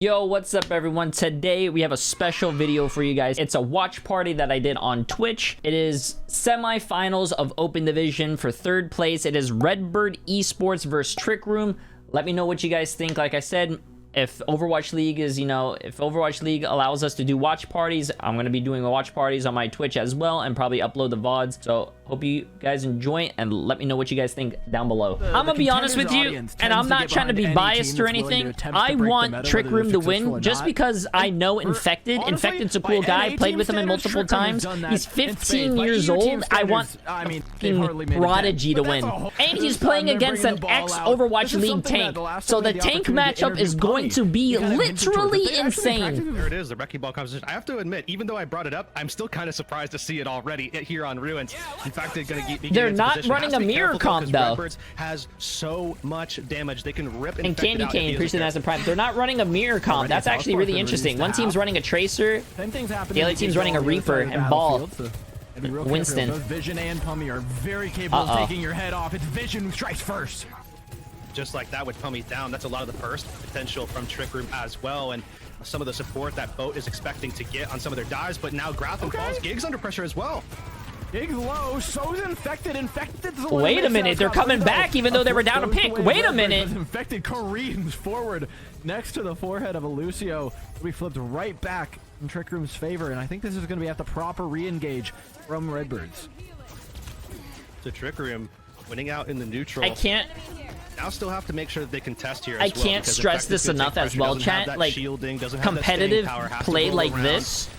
Yo, what's up everyone? Today we have a special video for you guys. It's a watch party that I did on Twitch. It is semi-finals of Open Division for third place. It is Redbird Esports versus Trick Room. Let me know what you guys think. Like I said, if Overwatch League is, if Overwatch League allows us to do watch parties, I'm going to be doing watch parties on my Twitch as well and probably upload the VODs. So hope you guys enjoy it and let me know what you guys think down below. I'm going to be honest with you, and I'm not trying to be biased or anything. I want Trick Room to win just because I know Infected. Infected's a cool guy. Played with him multiple times. He's 15 years old. I want Prodigy to win. And he's playing against an ex-Overwatch League tank. So the tank matchup is going to be literally insane. There it is, the wrecking ball composition. I have to admit, even though I brought it up, I'm still kind of surprised to see it already here on Ruins. In fact, they're not running a mirror comp though. Redbird has so much damage they can rip. And Candy Cane, appreciate that as a prime. They're not running a mirror comp. That's actually really interesting. One team's running a Tracer, the other team's running a Reaper, and Ball. Winston. Both Vision and Pummy are very capable of taking your head off. It's Vision who strikes first. Just like that with Pummy down, that's a lot of the burst potential from Trick Room as well, and some of the support that Boat is expecting to get on some of their dives. But now Gratham falls. Gig's under pressure as well. Gig's low, so's Infected. Infected's the Wait a minute, they're coming back even though they were down a pick. Wait a minute. Infected careens forward next to the forehead of Lucio. We flipped right back in Trick Room's favor, and I think this is going to be at the proper re-engage from Redbirds. So Trick Room winning out in the neutral. I can't. Now still have to make sure that they contest here as I can't stress this enough as well, chat. Like, competitive play like this.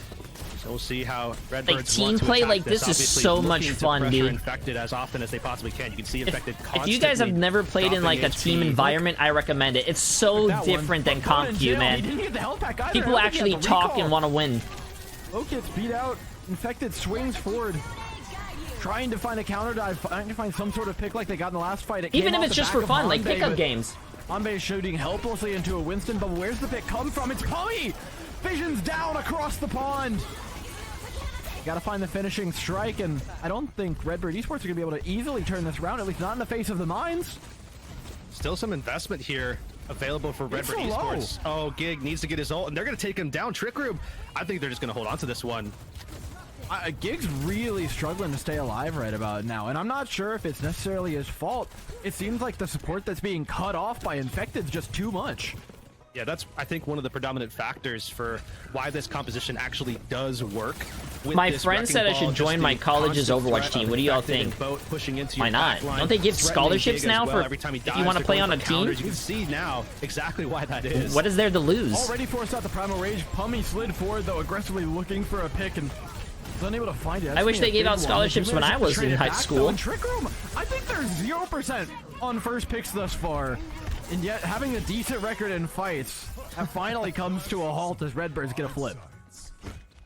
So we'll see how Redbirds like team play like this is so much fun, dude. Infected as often as they possibly can. You can see Infected if you guys have never played in like a team environment, I recommend it. It's so different than Comp Q, man. People actually talk and want to win. Oak gets beat out. Infected swings forward, trying to find a counter dive, trying to find some sort of pick like they got in the last fight. Even if it's just for fun, like pickup games. Hanbei shooting helplessly into a Winston, but where's the pick come from? It's Pummy! Vision's down across the pond. Gotta find the finishing strike, and I don't think Redbird Esports are gonna be able to easily turn this around, at least not in the face of the mines. Still some investment here available for Redbird Esports. Oh, Gig needs to get his ult, and they're gonna take him down. Trick Room, I think they're just gonna hold on to this one. Gig's really struggling to stay alive right about now, and I'm not sure if it's necessarily his fault. It seems like the support that's being cut off by Infected is just too much. Yeah, that's, I think, one of the predominant factors for why this composition actually does work. My friend said I should join my college's Overwatch team. What do y'all think? Why not? Don't they give scholarships now for if you want to play on a team? You can see now exactly why that is. What is there to lose? Already forced out the Primal Rage. Pummy slid forward, though, aggressively looking for a pick and was unable to find it. I wish they gave out scholarships when I was in high school. Trick Room, I think they're 0% on first picks thus far. And yet, having a decent record in fights, that finally comes to a halt as Redbirds get a flip.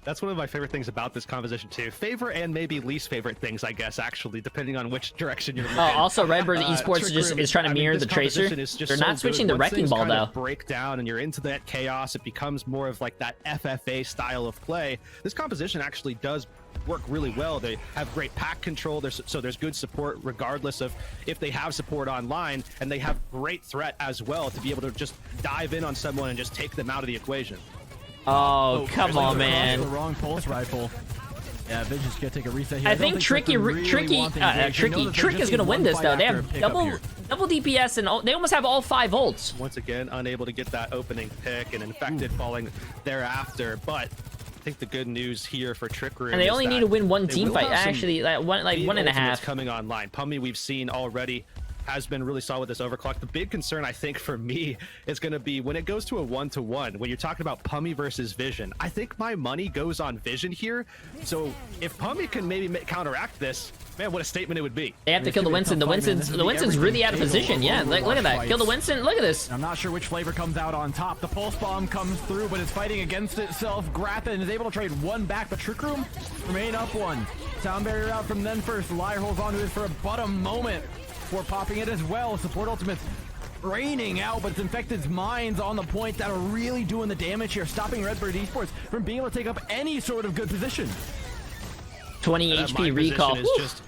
That's one of my favorite things about this composition too. Favorite and maybe least favorite things, I guess, actually, depending on which direction you're looking. Oh, also Redbird Esports is trying to mirror the Tracer. They're not switching the Wrecking Ball though. Break down and you're into that chaos. It becomes more of like that FFA style of play. This composition actually does work really well. They have great pack control. So there's good support regardless of if they have support online, and they have great threat as well to be able to just dive in on someone and just take them out of the equation. Oh, come on, man. The wrong pulse rifle. Yeah, Vision's gonna take a reset here. I think Trick is gonna win this though. They have double DPS and they almost have all 5 ults. Once again, unable to get that opening pick, and Infected falling thereafter. But I think the good news here for Trick Room, and they only need to win one team fight. Actually, like 1.5 coming online. Pummy, we've seen already, has been really solid with this overclock. The big concern, I think, for me is going to be when it goes to a 1-to-1, when you're talking about Pummy versus Vision. I think my money goes on Vision here. So if Pummy can maybe counteract this, man, what a statement it would be. They have to kill the Winston. The Winston's really out of position. Yeah, like, look at that. Kill the Winston. Look at this. I'm not sure which flavor comes out on top. The Pulse Bomb comes through, but it's fighting against itself. Gratham is able to trade one back, but Trick Room remain up one. Sound barrier out from them first. Liar holds onto it for about a moment before popping it as well. Support ultimates raining out, but it's Infected's mines on the point that are really doing the damage here, stopping Redbird Esports from being able to take up any sort of good position. 20 HP recall. Is just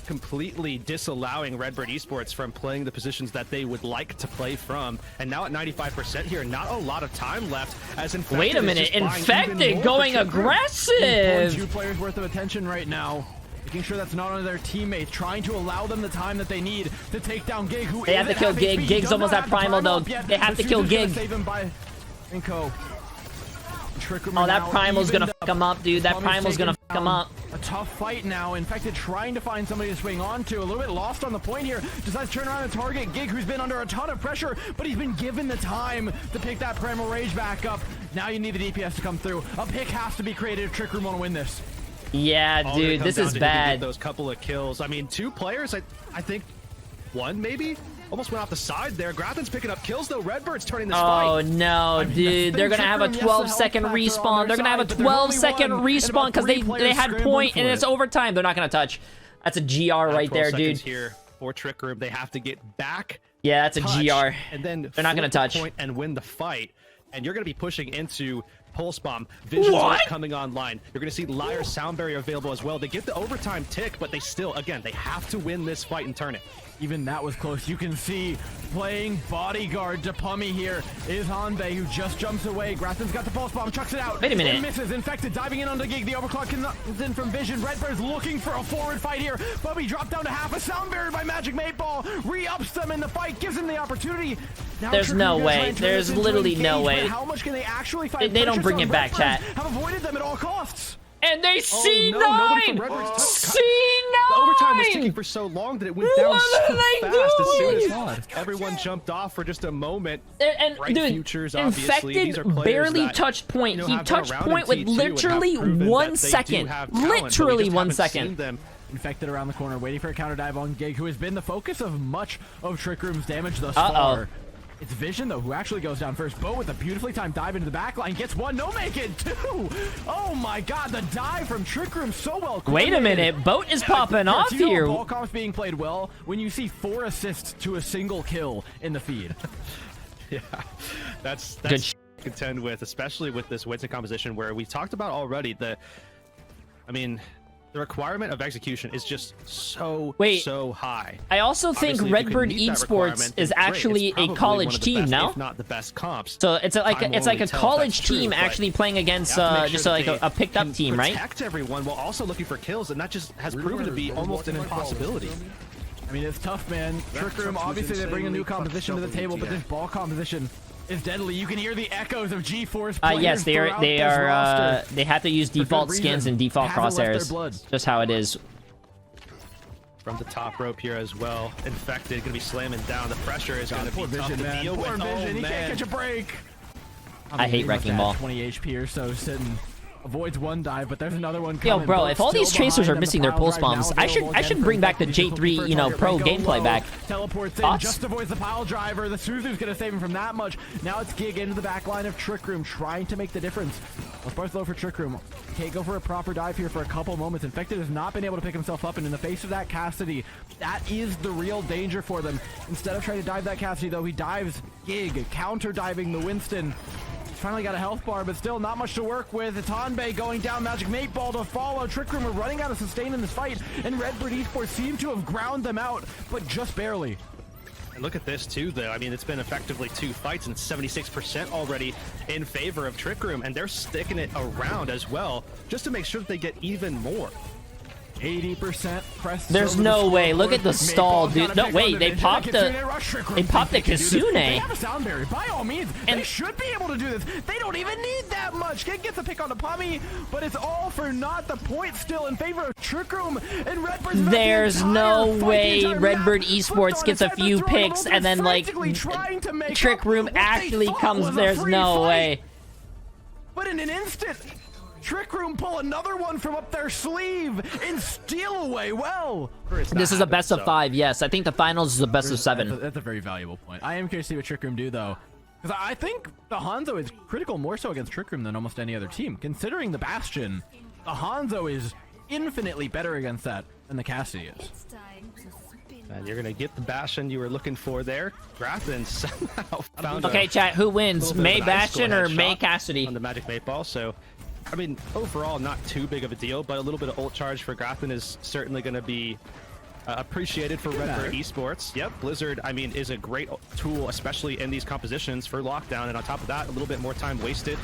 completely disallowing Redbird Esports from playing the positions that they would like to play from. And now at 95% here, not a lot of time left. As Infected wait a minute, Infected going aggressive. 2 players worth of attention right now. Making sure that's not on their teammates, trying to allow them the time that they need to take down Gig, who they have to kill Gig. Gig's almost at Primal though. They have to kill Gig. Save him by Inco. Oh, that Primal's gonna fuck him up, dude. That Primal's gonna fuck him up. A tough fight now. Infected trying to find somebody to swing on to. A little bit lost on the point here. Decides to turn around and target Gig, who's been under a ton of pressure, but he's been given the time to pick that Primal Rage back up. Now you need the DPS to come through. A pick has to be created if Trick Room want to win this. Yeah, dude, this is bad. Those couple of kills. I mean, 2 players, I think 1 maybe almost went off the side there. Grafton's picking up kills though. Redbird's turning this fight. Oh no, dude, they're gonna have a 12-second respawn. They're gonna have a 12-second respawn because they had point and it's overtime. They're not gonna touch. That's a GR right there, dude. Here for Trick Room, they have to get back. Yeah, that's a GR. And then they're not gonna touch point and win the fight. And you're gonna be pushing into Pulse Bomb. Vision's coming online. You're going to see Liar Sound Barrier available as well. They get the overtime tick, but they still, again, they have to win this fight and turn it. Even that was close. You can see playing bodyguard to Pummy here is Hanbei, who just jumps away. Grafton's got the Pulse Bomb, chucks it out. Wait a minute. And misses. Infected diving in on the Gig. The overclock comes in from Vision. Redbird's looking for a forward fight here. Bubby dropped down to half a Sound Barrier by Magic 8 Ball. Re-ups them in the fight, gives them the opportunity. Now there's no way. There's literally no way. How much can they actually fight? They don't bring it back, chat. Have avoided them at all costs. And they C9! C9! The overtime was ticking for so long that it went down so fast as soon as everyone jumped off for just a moment. And dude, Futures, Infected barely touched point. He touched point with literally 1 second. Literally 1 second. Infected around the corner, waiting for a counter dive on Gig, who has been the focus of much of Trick Room's damage thus far. It's Vision, though, who actually goes down first. Bo with a beautifully timed dive into the backline. Gets 1. No make it. 2. Oh, my God. The dive from Trick Room so well. Wait a minute. Boat is popping off here. Ball comps being played well when you see 4 assists to a single kill in the feed. Yeah, that's good to contend with, especially with this Winston composition where we talked about already the requirement of execution is just so high. I also think Redbird Esports is actually a college team now. If not the best comps. So it's like a college team actually playing against just like a picked up team, right? Protect everyone while also looking for kills, and that just has proven to be almost an impossibility. I mean, it's tough, man. Trick Room, obviously they bring a new composition to the table, but this ball composition is deadly. You can hear the echoes of G-Force players. Yes, they have to use default skins and default crosshairs. Just how it is. From the top rope here as well. Infected, gonna be slamming down. The pressure is gonna be tough to deal with. Vision, he can't catch a break. I hate Wrecking Ball. 20 HP or so sitting. Avoids 1 dive, but there's another one coming. Yo, bro, if all these tracers are missing their pulse bombs, I should bring back the J3, pro gameplay back. Teleports in, just avoids the pile driver. The Suzu's gonna save him from that much. Now it's Gig into the back line of Trick Room, trying to make the difference. Well, both low for Trick Room. Can't go for a proper dive here for a couple moments. Infected has not been able to pick himself up, and in the face of that Cassidy, that is the real danger for them. Instead of trying to dive that Cassidy, though, he dives Gig, counter diving the Winston. Finally got a health bar, but still not much to work with. It's Hanbei going down, Magic 8 Ball to follow. Trick Room are running out of sustain in this fight, and Redbird Esports seem to have ground them out, but just barely. And look at this too, though. I mean, it's been effectively 2 fights and 76% already in favor of Trick Room, and they're sticking it around as well, just to make sure that they get even more. 80% press. There's no way. Look at the stall, dude. No, wait. They popped the Kasune. They have a sound barrier. By all means, they should be able to do this. They don't even need that much. Gig gets a pick on the Pummy, but it's all for naught. The point still in favor of Trick Room, and Redbird's there's no way Redbird Esports gets a few picks and then like Trick Room actually comes. There's no way. But in an instant, Trick Room pull another one from up their sleeve and steal away well. This is a best of 5, yes. I think the finals is a best of 7. That's a very valuable point. I am curious to see what Trick Room do, though. Because I think the Hanzo is critical more so against Trick Room than almost any other team. Considering the Bastion, the Hanzo is infinitely better against that than the Cassidy is. And you're going to get the Bastion you were looking for there. Grafton somehow found Okay, chat, who wins? May Bastion or May Cassidy? On the Magic 8 Ball, so... I mean, overall, not too big of a deal, but a little bit of ult charge for Grafton is certainly going to be appreciated for Redbird Esports. Yep, Blizzard, I mean, is a great tool, especially in these compositions for lockdown. And on top of that, a little bit more time wasted.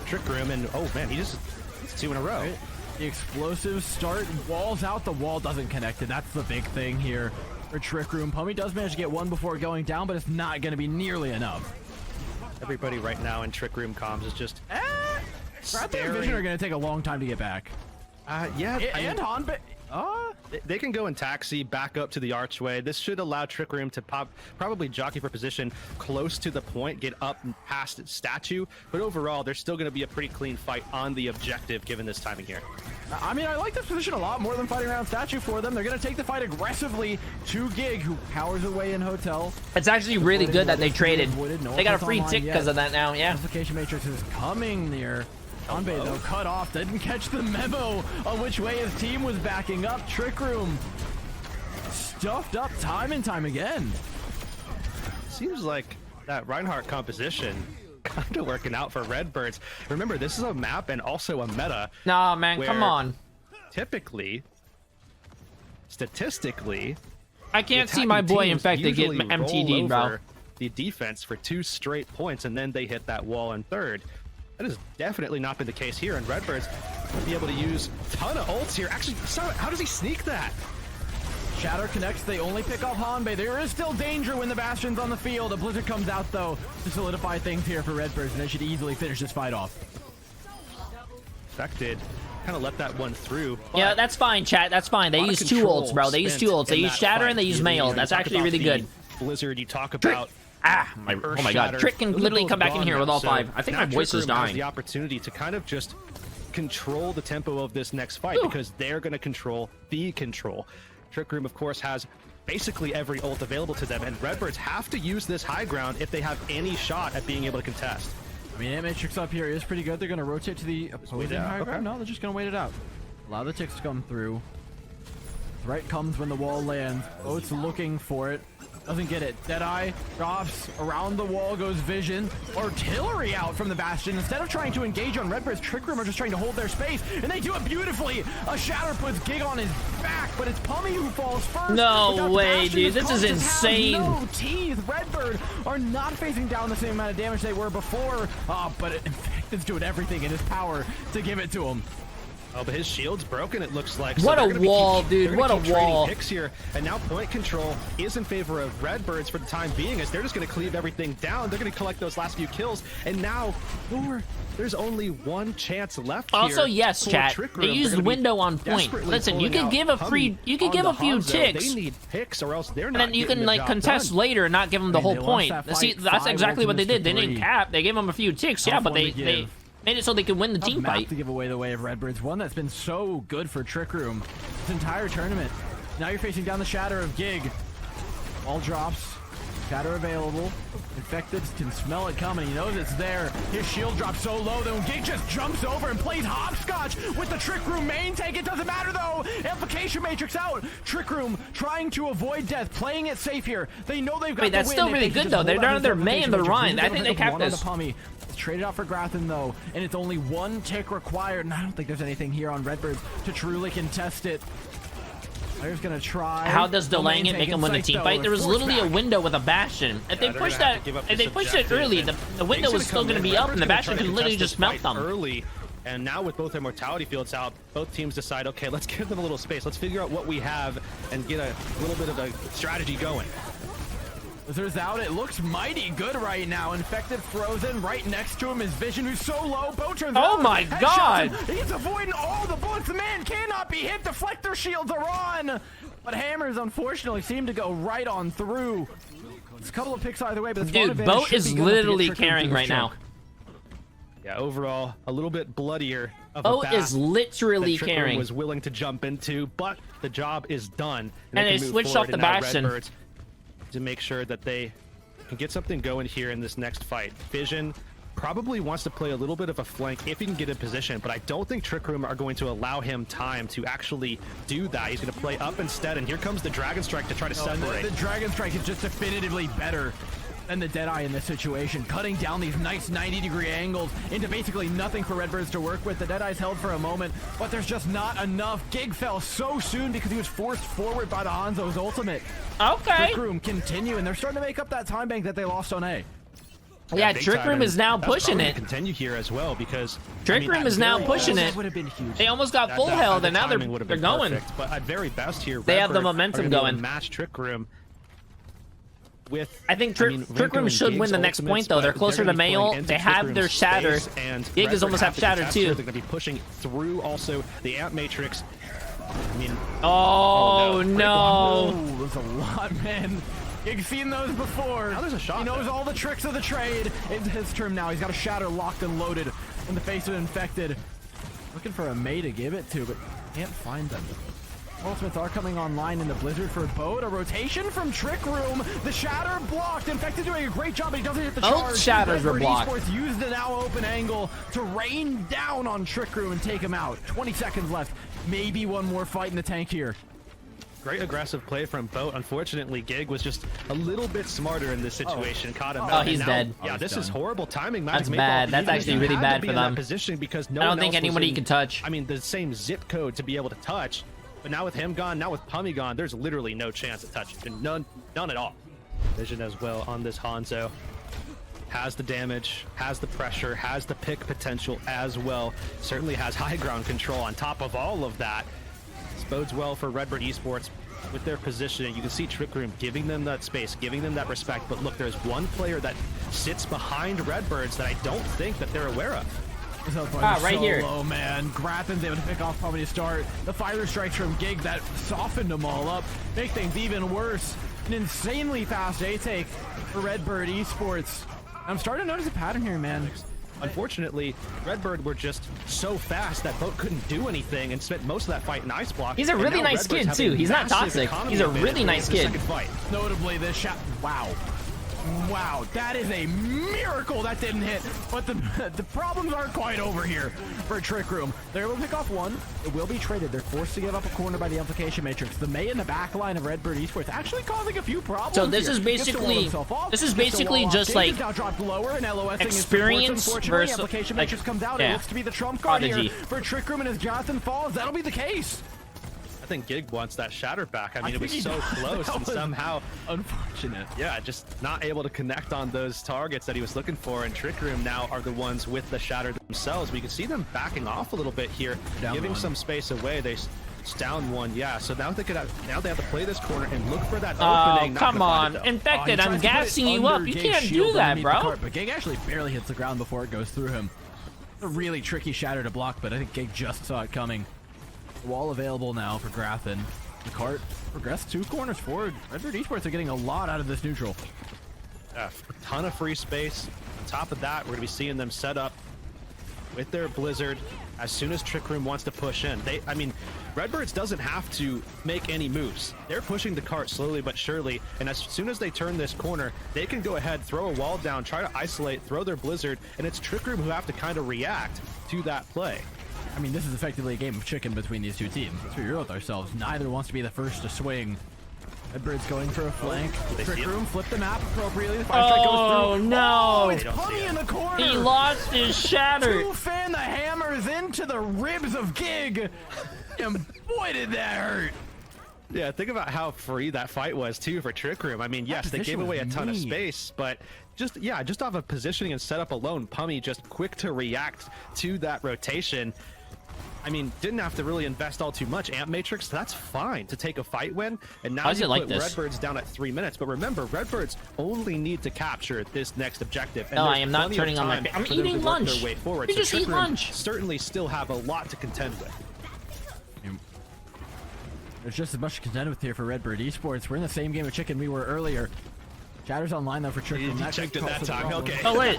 Trick Room, and oh man, it's 2 in a row. Right. The explosive start, walls out, the wall doesn't connect, and that's the big thing here for Trick Room. Pummy does manage to get one before going down, but it's not going to be nearly enough. Everybody right now in Trick Room comms is just Bradley and Vision are going to take a long time to get back. Yeah, and Han, they can go in taxi back up to the archway. This should allow Trick Room to probably jockey for position close to the point, get up past statue. But overall, there's still going to be a pretty clean fight on the objective given this timing here. I mean, I like this position a lot more than fighting around statue for them. They're going to take the fight aggressively to Gig, who powers away in hotel. It's actually really good that they traded. They got a free tick because of that now. Yeah. Application Matrix is coming near. Hanbei, though, cut off. Didn't catch the memo on which way his team was backing up. Trick Room stuffed up time and time again. Seems like that Reinhardt composition kind of working out for Redbirds. Remember, this is a map and also a meta. Nah, man, come on. Typically, statistically, I can't see my boy Infected get MTD, bro. The defense for 2 straight points, and then they hit that wall in third. That has definitely not been the case here, and Redbirds will be able to use a ton of ults here. Actually, how does he sneak that? Shatter connects. They only pick off Hanbei. There is still danger when the Bastion's on the field. A Blizzard comes out, though, to solidify things here for Redbirds, and they should easily finish this fight off. Infected kind of let that one through. Yeah, that's fine, chat. That's fine. They use 2 ults, bro. They use 2 ults. They use Shatter and they use Mail. That's actually really good. Blizzard, you talk about... oh my god. Trick can literally come back in here with all 5. I think my voice is dying. The opportunity to kind of just control the tempo of this next fight because they're going to control the control. Trick Room, of course, has basically every ult available to them, and Redbirds have to use this high ground if they have any shot at being able to contest. I mean, Matrix up here is pretty good. They're going to rotate to the opposing high ground. No, they're just going to wait it out. Allow the ticks to come through. Threat comes when the wall lands. Oat's looking for it. Doesn't get it. Deadeye drops around the wall, goes Vision. Artillery out from the Bastion. Instead of trying to engage on Redbird's, Trick Room are just trying to hold their space, and they do it beautifully. A Shatter puts Gig on his back, but it's Pummy who falls first. No way, dude. This is insane. No teeth. Redbird are not facing down the same amount of damage they were before, but Infected's doing everything in his power to give it to him. Oh, but his shield's broken, it looks like. What a wall, dude. What a wall. Picks here, and now point control is in favor of Redbirds for the time being, as they're just going to cleave everything down. They're going to collect those last few kills, and now there's only one chance left. Also, here yes, chat. They used window on point. Listen, you can give a free, you can give a few ticks. They need picks, or else they're not. And then you can like contest later and not give them the whole point. See, that's exactly what they did. They didn't cap. They gave them a few ticks, yeah, but they made it so they could win the team fight. To give away the way of Redbirds, one that's been so good for Trick Room this entire tournament. Now you're facing down the Shatter of Gig. All drops. Shatter available. Infected can smell it coming. He knows it's there. His shield drops so low that when Gig just jumps over and plays hopscotch with the Trick Room main tank. It doesn't matter though. Amplification Matrix out. Trick Room trying to avoid death, playing it safe here. They know they've got. Wait, that's still really good though. They're down their main and their Rhine. I think they capped this. It's traded out for Grathen though, and it's only 1 tick required, and I don't think there's anything here on Redbirds to truly contest it. Player's gonna try. How does delaying it make them win the team fight? There was literally a window with a Bastion. If they push that, if they push it early, the window was still gonna be up, and the Bastion could literally just melt them. Early. And now with both their mortality fields out, both teams decide, okay, let's give them a little space. Let's figure out what we have and get a little bit of a strategy going. Blizzard's out. It looks mighty good right now. Infected frozen. Right next to him is Vision, who's so low. Botra's oh my god! He's avoiding all the bullets. The man cannot be hit. Deflector shields are on. But hammers, unfortunately, seem to go right on through. It's a couple of picks either way, but dude, Boat is literally carrying right now. Yeah, overall, a little bit bloodier of a path is literally carrying. Was willing to jump into, but the job is done. And they switched off the Bastion to make sure that they can get something going here in this next fight. Vision probably wants to play a little bit of a flank if he can get in position, but I don't think Trick Room are going to allow him time to actually do that. He's going to play up instead, and here comes the Dragon Strike to try to separate. The Dragon Strike is just definitively better And the Deadeye in this situation, cutting down these nice 90-degree angles into basically nothing for Redbirds to work with. The Deadeye's held for a moment, but there's just not enough. Gig fell so soon because he was forced forward by the Hanzo's ultimate. Okay. Trick Room continue, and they're starting to make up that time bank that they lost on A. Yeah, Trick Room is now pushing it. Continue here as well because Trick Room is now pushing it. Would have been huge. They almost got full health, and now they're going. Perfect. But at very best here, They have the Redbird momentum are gonna going. Match Trick Room with. I think Trick Room should win the next point, though. They're closer to Mail. They have their Shatter. Gig is almost half Shatter, too. They're going to be pushing through also the Amp Matrix. I mean, oh no! Oh, there's a lot, man. Gig's seen those before. Now there's a shot. He knows all the tricks of the trade. It's his turn now. He's got a Shatter locked and loaded in the face of Infected. Looking for a May to give it to, but can't find them. Ultimates are coming online in the Blizzard for Boat. A rotation from Trick Room. The Shatter blocked. Infected doing a great job, but he doesn't hit the charge. Both Shatters were blocked. Esports used the now open angle to rain down on Trick Room and take him out. 20 seconds left. Maybe one more fight in the tank here. Great aggressive play from Boat. Unfortunately, Gig was just a little bit smarter in this situation. Caught him out. Oh, he's dead. Yeah, this is horrible timing. That's bad. That's actually really bad for them. Position because I don't think anybody can touch. I mean, the same zip code to be able to touch. But now with him gone, now with Pummy gone, there's literally no chance of touching. None at all. Vision as well on this Hanzo. Has the damage, has the pressure, has the pick potential as well. Certainly has high ground control on top of all of that. This bodes well for Redbird Esports with their positioning. You can see Trick Room giving them that space, giving them that respect. But look, there's one player that sits behind Redbirds that I don't think that they're aware of. Right here. Oh man, Grappen's able to pick off Pummy to start. The fire strikes from Gig that softened them all up, make things even worse. An insanely fast A-take for Redbird Esports. I'm starting to notice a pattern here, man. Unfortunately, Redbird were just so fast that Boat couldn't do anything and spent most of that fight in Ice Block. He's a really nice kid, too. He's not toxic. He's a really nice kid. Notably, this shot. Wow, that is a miracle that didn't hit. But the problems aren't quite over here for Trick Room. They're able to pick off one. It will be traded. They're forced to give up a corner by the Implication Matrix. The May in the back line of Redbird Esports actually causing a few problems. So this here. is basically just like now dropped lower and LOSing experience versus Implication like, Matrix comes out. Yeah. It looks to be the trump card Prodigy. here for Trick Room, and as Jonathan falls, that'll be the case. I think Gig wants that Shatter back. I mean, it was so close and somehow unfortunate. Yeah, just not able to connect on those targets that he was looking for. And Trick Room now are the ones with the Shatter themselves. We can see them backing off a little bit here, giving some space away. They down one, yeah. So now they have to play this corner and look for that opening. Oh, come on, Infected! I'm gassing you up. You can't do that, bro. But Gig actually barely hits the ground before it goes through him. A really tricky Shatter to block, but I think Gig just saw it coming. Wall available now for Graphin. The cart progressed 2 corners forward. Redbird Esports are getting a lot out of this neutral. Yeah, a ton of free space. On top of that, we're going to be seeing them set up with their Blizzard as soon as Trick Room wants to push in. I mean, Redbirds doesn't have to make any moves. They're pushing the cart slowly but surely, and as soon as they turn this corner, they can go ahead, throw a wall down, try to isolate, throw their Blizzard, and it's Trick Room who have to kind of react to that play. I mean, this is effectively a game of chicken between these two teams. Let's be real with ourselves. Neither wants to be the first to swing. Redbird's going for a flank. Trick Room flipped the map appropriately. The fire strike goes through. No! Oh, it's Pummy in the corner. He lost his Shatter. 2 fan the hammers into the ribs of Gig. And boy, did that hurt. Yeah, think about how free that fight was too for Trick Room. I mean, yes, they gave away a ton of space, but just off of positioning and setup alone, Pummy just quick to react to that rotation. I mean, didn't have to really invest all too much. Amp Matrix, that's fine to take a fight win. And now you put Redbirds down at 3 minutes. But remember, Redbirds only need to capture this next objective. And no, I am not turning on my... I'm eating lunch. Their way forward. You just eat lunch. Certainly still have a lot to contend with. There's just as much to contend with here for Redbird Esports. We're in the same game of chicken we were earlier. Shatter's online though for Trick Room. You checked it that time, okay. Oh wait,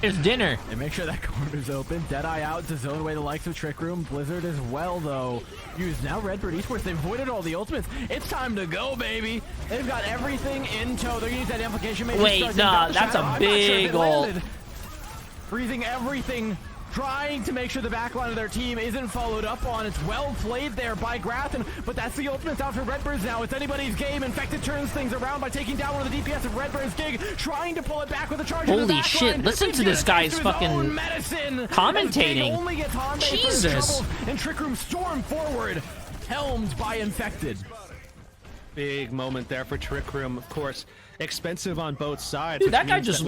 it's dinner. And make sure that corner's open. Deadeye out to zone away the likes of Trick Room. Blizzard as well though. Use now Redbird Esports. They've avoided all the ultimates. It's time to go, baby. They've got everything in tow. They're gonna use that implication. Wait, nah, that's a big ult. Freezing everything trying to make sure the backline of their team isn't followed up on. It's well played there by Grathen, but that's the ultimate out for Redbirds now. It's anybody's game. Infected turns things around by taking down one of the DPS of Redbird's Gig, trying to pull it back with a charge. Holy shit, listen to this guy's fucking commentating. Jesus. And Trick Room storm forward, helmed by Infected. Big moment there for Trick Room, of course. Expensive on both sides. Dude, that guy just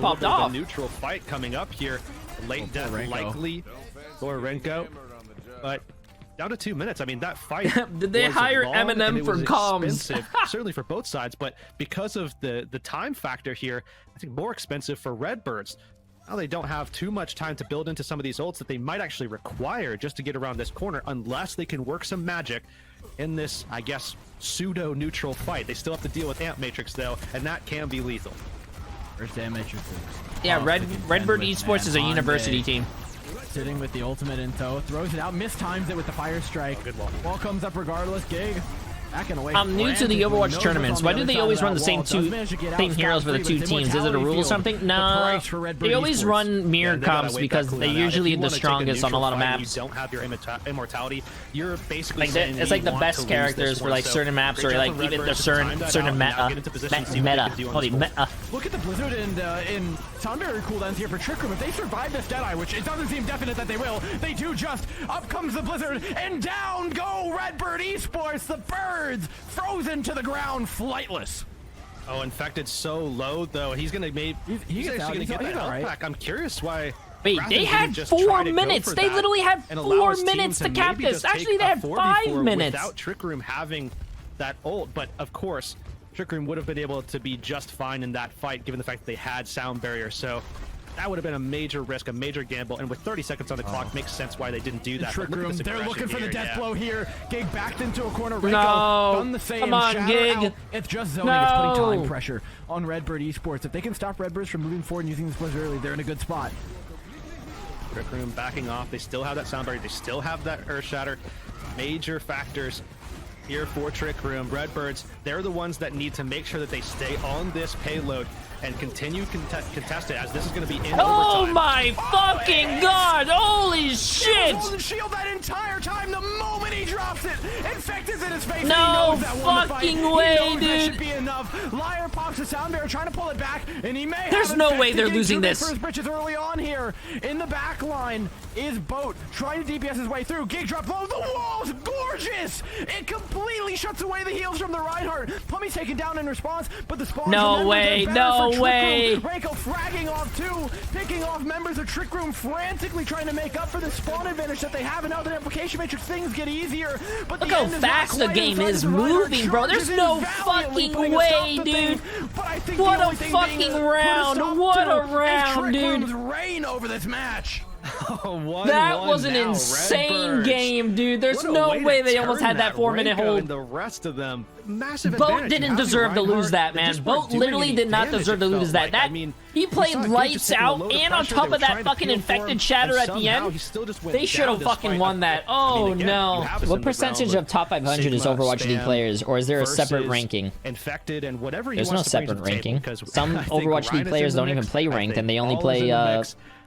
popped off. A neutral fight coming up here. Late death likely for Renko, but down to 2 minutes. I mean, that fight. Did they hire Eminem for comms? Certainly for both sides, but because of the time factor here, I think more expensive for Redbirds. Now they don't have too much time to build into some of these ults that they might actually require just to get around this corner, unless they can work some magic in this, I guess, pseudo-neutral fight. They still have to deal with Amp Matrix, though, and that can be lethal. First Amp Matrix. Yeah, Redbird Esports is a university team. Sitting with the ultimate in tow, throws it out, mistimes it with the fire strike. Good ball. Ball comes up regardless. Gig. I'm new to the Overwatch tournaments. Why do they always run the same heroes for the two teams? Is it a rule or something? No, they always run mirror comps because they're usually the strongest on a lot of maps. You don't have your immortality. You're basically like it's like the best characters for like certain maps or like even the certain meta. Holy meta. Look at the Blizzard and Sunbury cooldowns here for Trick Room. If they survive this Deadeye, which it doesn't seem definite that they will, they do just. Up comes the Blizzard and down go Redbird Esports. The birds frozen to the ground, flightless. Oh, Infected so low though. He's gonna he's actually gonna get that health back. I'm curious why. Wait, they had 4 minutes. They literally had 4 minutes to cap this. Actually, they had 5 minutes. Without Trick Room having that ult, but of course, Trick Room would have been able to be just fine in that fight, given the fact that they had sound barrier. So that would have been a major risk, a major gamble, and with 30 seconds on the clock, makes sense why they didn't do that. Trick Room, they're looking for the death blow here. Gig backed into a corner. No, done the same. Come on, Gig. Out. It's just zoning. It's putting time pressure on Redbird Esports. If they can stop Redbirds from moving forward and using this Blizzard early, they're in a good spot. Trick Room backing off. They still have that sound barrier. They still have that Earth Shatter. Major factors here for Trick Room. Redbirds, they're the ones that need to make sure that they stay on this payload and continue contest it, as this is going to be in overtime. Oh my fucking god! Holy shit! Golden shield that entire time. The moment he drops it, Infected's in his face. No and he knows that fucking one way, he knows dude. That should be enough. Liar pops a sound barrier, trying to pull it back, and he may. There's no way they're losing this. First bridges early on here. In the back line is Boat trying to DPS his way through. Gig drop low. The wall's gorgeous. It completely shuts away the heals from the Reinhardt. Pummy's taken down in response, but the spawn. No way! No way! Renko fragging off too, picking off members of Trick Room, frantically trying to make up for the spawn advantage that they have, and now the Implication Matrix things get easier. But look how fast the game is moving, bro. There's no fucking way, dude. What a fucking round. What a round, dude. Reign over this match. That was an insane game, dude. There's no way they almost had that 4-minute hold. And the rest of them, massive Boat didn't deserve to lose that, man. Boat literally did not deserve to lose that. He played lights out, and on top of that fucking infected shatter at the end, they should have fucking won that. Oh no. What percentage of top 500 is Overwatch League players, or is there a separate ranking? Infected and whatever. There's no separate ranking. Some Overwatch League players don't even play ranked, and they only play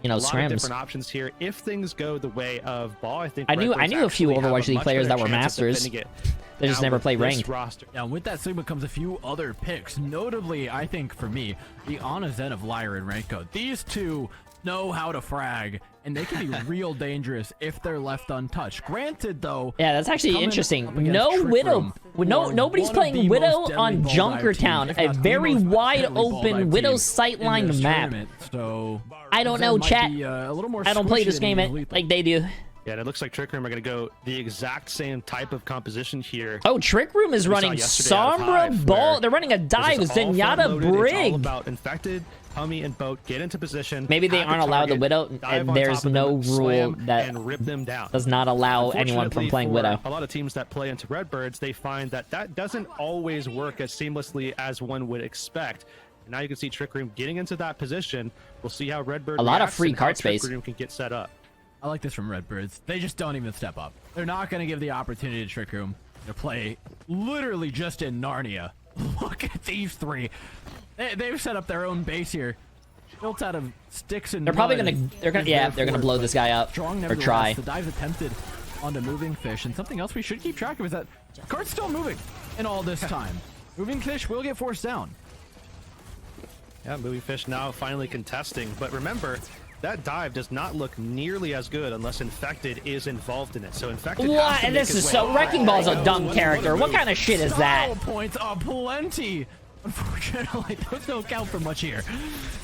you know, scrims. Different options here. If things go the way of Ball, I think I knew a few Overwatch League players that were masters. They just never play ranked. Now, with that Sigma comes a few other picks. Notably, I think for me, the Ana Zen of Lyre and Renko. These two know how to frag, and they can be real dangerous if they're left untouched. Granted, though, yeah, that's actually interesting. No Widow, nobody's playing Widow on Junkertown, a very wide open Widow sightline map. So I don't know, chat. I don't play this game like they do. Yeah, and it looks like Trick Room are going to go the exact same type of composition here. Oh, Trick Room is running Sombra Ball. They're running a dive. Zenyatta Brig. It's all about Infected, Hummy, and Boat get into position. Maybe they aren't allowed the Widow, and there's no rule that rip them down. Does not allow anyone from playing Widow. A lot of teams that play into Redbirds, they find that that doesn't always work as seamlessly as one would expect. And now you can see Trick Room getting into that position. We'll see how Redbird a lot of free card space. Trick Room can get set up. I like this from Redbirds. They just don't even step up. They're not going to give the opportunity to Trick Room to play literally just in Narnia. Look at these three. They've set up their own base here. built out of sticks and They're probably mud. they're gonna blow this guy up Strong or try. nevertheless. The dive's attempted onto Moving Fish, and something else we should keep track of is that cart's still moving in all this time. Moving Fish will get forced down. Yeah, Moving Fish now finally contesting, but remember, that dive does not look nearly as good unless Infected is involved in it. So Infected has What? to And make this his is way. so Wrecking Ball's a dumb What a character. What move. kind of shit is that? Style points aplenty. Unfortunately, those don't count for much here.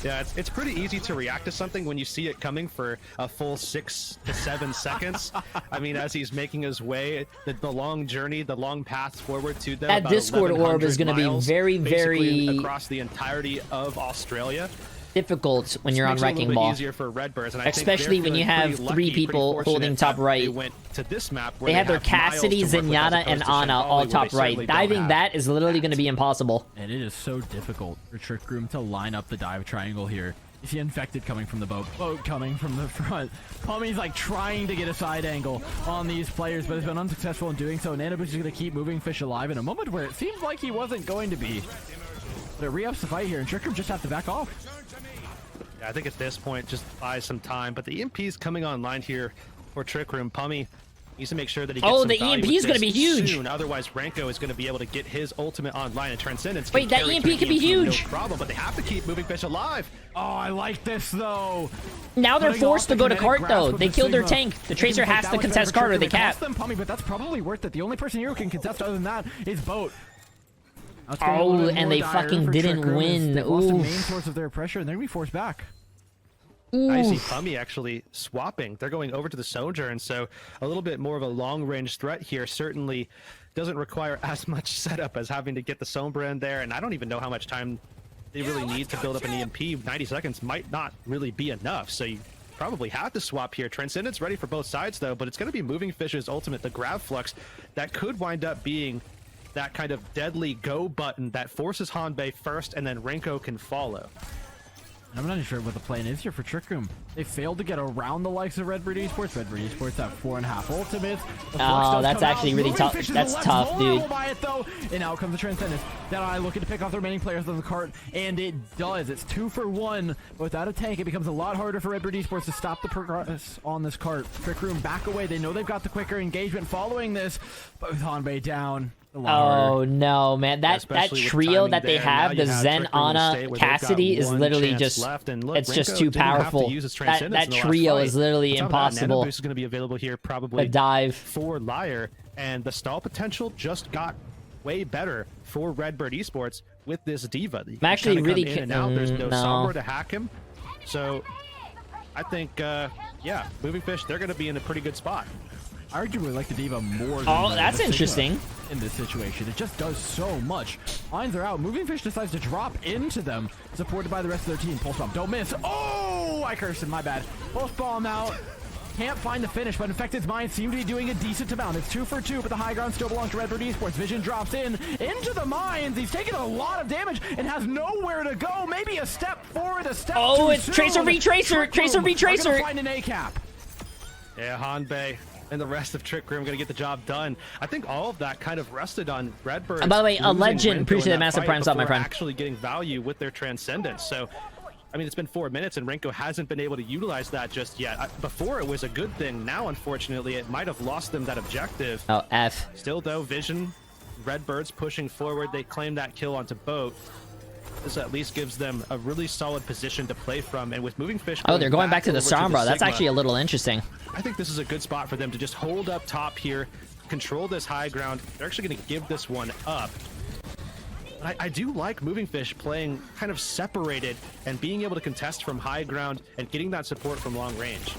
Yeah, it's pretty easy to react to something when you see it coming for a full 6 to 7 seconds. I mean, as he's making his way, the long journey, the long path forward to them. That about Discord orb is 1,100 gonna be miles, very, basically very across the entirety of Australia. difficult when you're on Makes it a Wrecking little bit Ball. easier for Redbirds, and I think Especially they're when you feeling have pretty 3 lucky, pretty people fortunate holding top that right. They went to this map where They have their have miles Cassidy, to work with, as Zenyatta, opposed and to Ana Shenali, all where top they right. certainly don't Diving have that is literally going to be impossible. And it is so difficult for Trick Room to line up the dive triangle here. You see Infected coming from the boat coming from the front. Pummy's like trying to get a side angle on these players, but has been unsuccessful in doing so. Nanabush is going to keep Moving Fish alive in a moment where it seems like he wasn't going to be. But it re-ups the fight here, and Trick Room just have to back off. Yeah, I think at this point, just buy some time. But the EMP is coming online here for Trick Room. Pummy needs to make sure that he gets some The value EMP with is going to this be huge. soon. Otherwise, Renko is going to be able to get his ultimate online, and Transcendence Wait, that carry EMP through could be huge. No problem, but they have to keep Moving Fish alive. Oh, I like this though. Now they're Cutting forced off to the go to kinetic cart grasp though. with They the killed their Sigma. tank. The It Tracer doesn't has take to that much contest better cart or for they Trick Room. It cap. costs them Pummy, but that's probably worth it. The only person here who can contest other than that is Boat. That's getting a Oh, little bit and more they dire fucking for didn't Trick Room as win. they've lost the main Oof. source of their pressure, and they're gonna be forced back. I see Oof. Pummy actually swapping. They're going over to the Sojourn, so a little bit more of a long-range threat here. Certainly doesn't require as much setup as having to get the Sombra in there, and I don't even know how much time they really need to build up an EMP. 90 seconds might not really be enough, so you probably have to swap here. Transcendence ready for both sides, though, but it's going to be Moving Fish's ultimate, the Grav Flux, that could wind up being that kind of deadly go button that forces Hanbei first, and then Renko can follow. I'm not even sure what the plan is here for Trick Room. They failed to get around the likes of Redbird Esports. Redbird Esports have 4.5 ultimates. The Flux does that's come actually out. really Moving tough. Fish is That's left tough, vulnerable dude. by it, though. And out comes the Transcendence. That eye looking to pick off the remaining players on the cart, and it does. It's 2 for 1. But without a tank, it becomes a lot harder for Redbird Esports to stop the progress on this cart. Trick Room back away. They know they've got the quicker engagement following this, but with Hanbei down, a lot harder. Oh no, man! That Especially with trio timing that they there. have, Now the you have Zen, Trick Room Ana, State where they've got Cassidy is one literally chance just left, and look, it's just Renko too didn't have to powerful. use his That Transcendence that in the last trio fight. is literally On top of that, impossible. Nanoboost is going to be available here probably The dive. for Liar, and the stall potential just got way better for Redbird Esports with this Diva. I'm actually Kinda really come in and out. There's no no. Sombra to hack him, so I think yeah, Moving Fish, they're going to be in a pretty good spot. I arguably like the Diva more than Oh, the that's Sigma interesting. in this situation. It just does so much. Lines are out. Moving Fish decides to drop into them, supported by the rest of their team. Pulse Bomb, don't miss. Oh, I cursed him, my bad. Pulse Bomb out. Can't find the finish, but Infected's Mind seem to be doing a decent amount. It's 2 for 2, but the high ground still belongs to Redbird Esports. Vision drops into the mines. He's taking a lot of damage and has nowhere to go. Maybe a step forward, a step Oh, too it's soon. Tracer v Tracer, Trick Tracer Room v are gonna Tracer. find an A cap. Yeah, Hanbei and the rest of Trick Room going to get the job done. I think all of that kind of rested on Redbird. And by the way, a legend. Appreciate the massive prime sub, my friend. Actually getting value with their Transcendence. So, I mean, it's been 4 minutes and Renko hasn't been able to utilize that just yet. Before it was a good thing. Now, unfortunately, it might have lost them that objective. Oh, F. Still, though, Vision, Redbird's pushing forward. They claim that kill onto Boat. This at least gives them a really solid position to play from. And with Moving Fish, Oh, they're going back to the over Sombra. That's Sigma, actually a little interesting. I think this is a good spot for them to just hold up top here, control this high ground. They're actually going to give this one up. I do like Moving Fish playing kind of separated and being able to contest from high ground and getting that support from long range.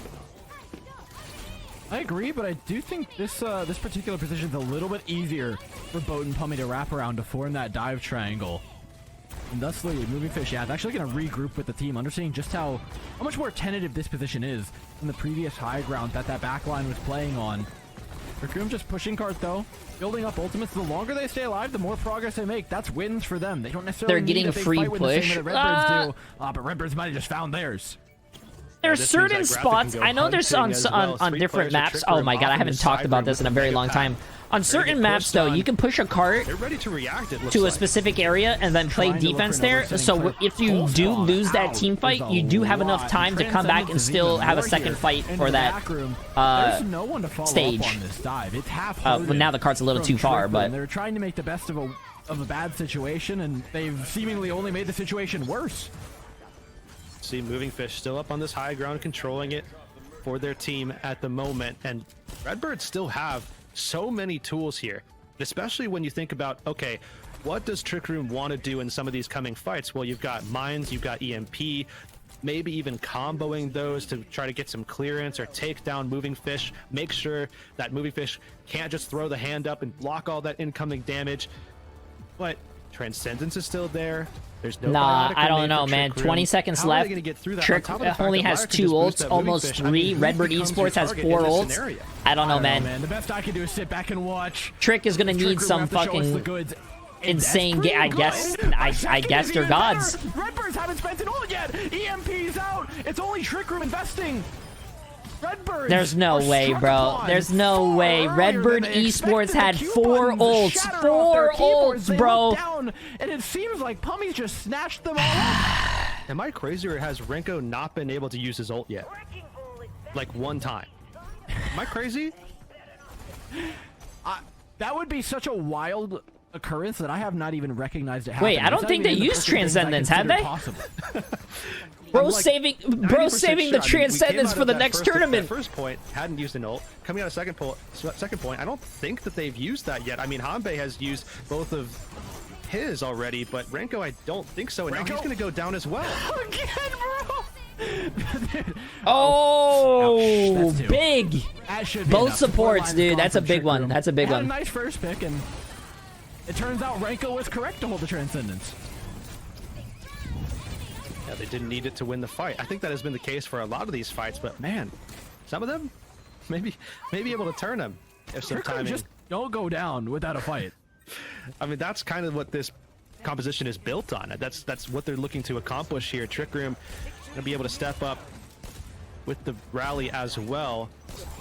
I agree, but I do think this this particular position is a little bit easier for Boat and Pummy to wrap around to form that dive triangle. And thusly, Moving Fish, yeah, is actually going to regroup with the team, understanding just how much more tentative this position is than the previous high ground that backline was playing on. Raccoon just pushing cart though, building up ultimates. The longer they stay alive, the more progress they make. That's wins for them. They don't necessarily They're getting need a big free fight win the same push. way that Redbirds do. But Redbirds might have just found theirs. There's this means certain that Graphic spots. can go I know there's hunting as well. on 3 different players at maps. Trick Oh Room my god, I off in haven't the talked side about room this in with a the very mega long pack. time. On certain maps, though, you can push a cart They're ready to react, it looks to a like. specific area and then play Trying to look for defense another there. setting So for if you Pulse do Bomb lose that out team is fight, a you do have enough lot. time to come back and Transcendence is still even have a more second here fight in for the that back room. There's no one to follow stage. up on this dive. It's half Well, now the cart's a little too far, but they're trying to make the best of a bad situation, and they've seemingly only made the situation worse. See, Moving Fish still up on this high ground, controlling it for their team at the moment. And Redbird still have so many tools here, especially when you think about, okay, what does Trick Room want to do in some of these coming fights? Well, you've got mines, you've got EMP, maybe even comboing those to try to get some clearance or take down Moving Fish. Make sure that Moving Fish can't just throw the hand up and block all that incoming damage. But Transcendence is still there. There's no nah, biotic I don't remain know, for man. Trick 20 Room. seconds How are they left. gonna get through that? Trick On top of the fact only that has Lyra can 2 just boost ults, that Moving almost Fish. I mean, 3. who Redbird becomes Esports your has target 4 in this ults. scenario? I don't know, man. The best I can do is sit back and watch. Trick is gonna Trick need Room some have to show us the fucking goods. And insane that's pretty I good. guess A I second guess is they're even gods. better. Redbirds haven't spent an ult yet. EMP's out. It's only Trick Room investing. Redbirds. There's no are way, struck bro. upon There's no far way. earlier Redbird than they Esports expected. had The Q 4 buttons ults. shatter off 4 their keyboards. ults, They bro. look down, and it seems like Pummy's just snatched them all up. Am I crazy, or has Renko not been able to use his ult yet? Like one time. Am I crazy? That would be such a wild occurrence that I have not even recognized it Wait, happening. I don't It's not think even they in the used list of things I Transcendence, have consider they? possible. Bro I'm like saving 90% the sure. I mean, we came Transcendence out for of the that next first- tournament. That first point hadn't used an ult. Coming out of second point, I don't think that they've used that yet. I mean, Hanbei has used both of his already, but Renko, I don't think so. And now he's Renko? going to go down as well. Again, bro. Oh, Ouch, that's 2. big. That should be Both enough. The supports, line's dude. gone That's a from big Trick one. Room. That's a big They had one. a nice first pick, and it turns out Renko was correct to hold the Transcendence. Yeah, they didn't need it to win the fight. I think that has been the case for a lot of these fights, but man, some of them maybe able to turn them if some Trick Room timing. just don't go down without a fight. I mean, that's kind of what this composition is built on. That's what they're looking to accomplish here. Trick Room gonna be able to step up with the rally as well.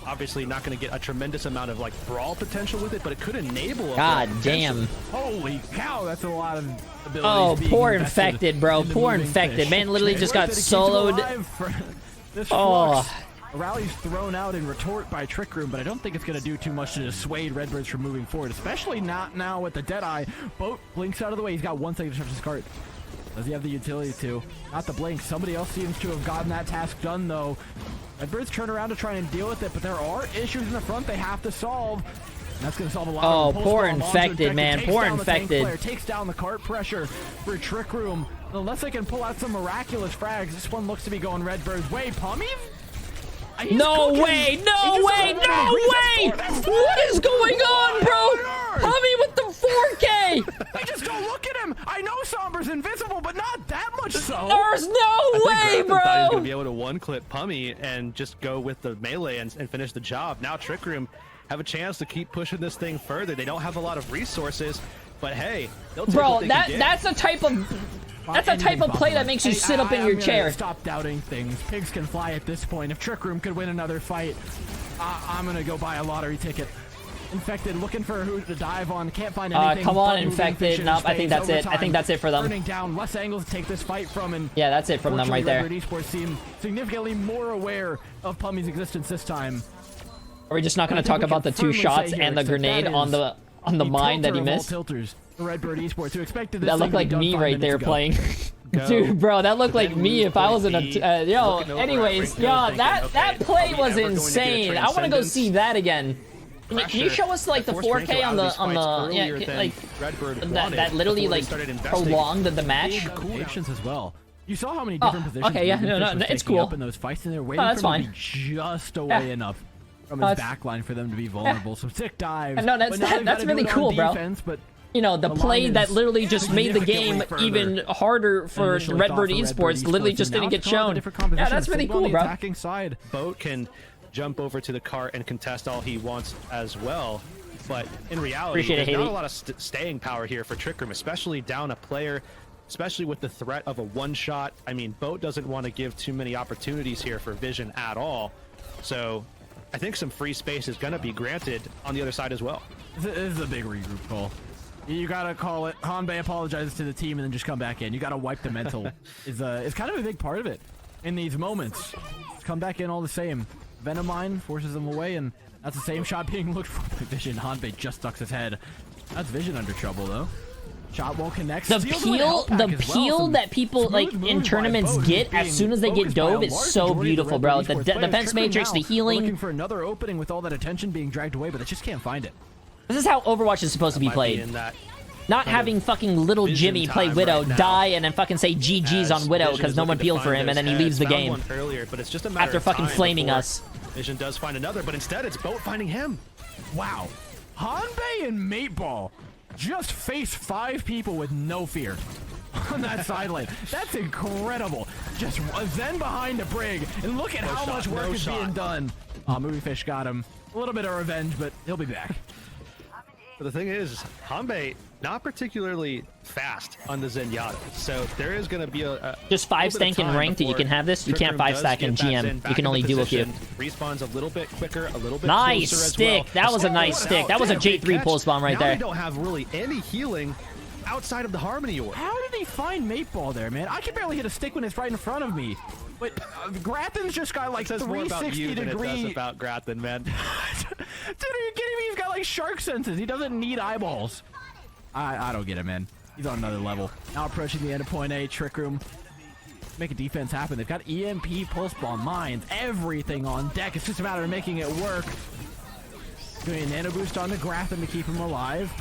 Obviously not going to get a tremendous amount of like brawl potential with it, but it could enable a God brawl damn. Holy cow, that's a lot of abilities. Oh, being poor invested infected, bro. in the Poor moving infected. fish. Man literally just got That he keeps him soloed. alive for this Oh. flux. A rally's thrown out in retort by Trick Room, but I don't think it's going to do too much to dissuade Redbirds from moving forward, especially not now with the Deadeye. Boat blinks out of the way. He's got 1 second to touch his cart. Does he have the utility to? Not the blink. Somebody else seems to have gotten that task done, though. Redbirds turn around to try and deal with it, but there are issues in the front they have to solve. And that's going to solve a lot Oh, of the poor pulse bomb onto infected, man. takes Poor down the tank infected. player, takes down the cart pressure for Trick Room. Unless they can pull out some miraculous frags, this one looks to be going Redbird's way. Pummey? He's No cooking. way, He no just way, got no way! that's What is going on, bro? Lord! Pummey with the 4K! They just don't look at him. I know Somber's invisible, but not that much so. There's no I way, think Grafton thought he was going to bro! be able to one-clip Pummey and just go with the melee and finish the job. Now Trick Room have a chance to keep pushing this thing further. They don't have a lot of resources, but hey, they'll take Bro, what they can get. that's a type of play that makes you sit up in your I'm gonna chair. Stop doubting things. Pigs can fly at this point. If Trick Room could win another fight, I'm gonna go buy a lottery ticket. Infected, looking for who to dive on. Can't find anything. Come on, but moving Infected. fish in Nope, I think space that's it. over I think time. that's it for them. Burning down, less angles to take this fight from, and Yeah, that's it from them right there. Redbird Esports seem significantly more aware of Pummy's existence this time. Are we just not going I to think talk we about the can 2 firmly shots say here, and the except grenade that on the is mine that he tilter of all missed? tilters for Redbird Esports, who expected this That thing looked to be like done me 5 right there minutes ago. playing. Go. Dude, bro, that looked But like then me lose if I was in point a... B, yo, looking over at anyways, Renko, yo, thinking, that okay, play are we was ever going to get a insane. I want to go Transcendence? see that again. Can you Pressure show us like the that forced 4K Renko on out of the these fights yeah, earlier than like Redbird that wanted literally before they like started investing. prolonged the match? Patience as well. You saw how many different positions okay, yeah, Moving no, Fish no, was it's taking cool. up in those fights, and they're waiting that's for him to fine. be just away enough from his it's- backline for them to be vulnerable. Some sick dives. No, that's- but now they've that's gotta do really it on cool, bro. defense, but You know, the The play line that is literally just made the game significantly even harder for initially thought Redbird for Esports literally just and didn't now get it's come out with shown. a different Yeah, composition. that's really Still on cool, the bro. attacking side. Boat can jump over to the cart and contest all he wants as well. But in reality, Appreciate it, there's not Haley. a lot of staying power here for Trick Room, especially down a player, especially with the threat of a one-shot. I mean, Boat doesn't want to give too many opportunities here for Vision at all. So I think some free space is going to be granted on the other side as well. This is a big regroup call. You gotta call it. Hanbei apologizes to the team and then just come back in. You gotta wipe the mental. is kind of a big part of it in these moments. Just come back in all the same. Venomine forces them away, and that's the same shot being looked for by Vision. Hanbei just ducks his head. That's Vision under trouble though. Shot won't connect. The peel that people like in tournaments get as soon as they get dove is so beautiful, bro. The defense matrix, the healing. Looking for another opening with all that attention being dragged away, but they just can't find it. This is how Overwatch is supposed to be played. Not having fucking little Jimmy play Widow, die, and then fucking say GG's on Widow because no one peeled for him, and then he leaves the game. After fucking flaming us. Vision does find another, but instead it's Boat finding him. Wow. Hanbei and Mateball just face 5 people with no fear on that side lane. That's incredible. Just a Zen behind the Brig, and look at how much work is being done. Movie Fish got him. A little bit of revenge, but he'll be back. But the thing is, Hanbei not particularly fast on the Zenyatta, so there is going to be a just 5 stank in ranked. You can have this. You can't 5 stack in GM. You can only do a few. Respawns a little bit quicker, a little bit nice closer stick. as well. That was a nice stick. That was a J3 pulse bomb right there. They don't have really any healing outside of the Harmony Orb. How did he find Mateball there, man? I can barely hit a stick when it's right in front of me. But Grathen's just got like 360 degree. It does about Grathen, man. Dude, are you kidding me? He's got like shark senses. He doesn't need eyeballs. I don't get it, man. He's on another level. Now approaching the end of point A, Trick Room. Make a defense happen. They've got EMP, Pulse Bomb, Mines, everything on deck. It's just a matter of making it work. Doing a nano boost on the Grathen to keep him alive.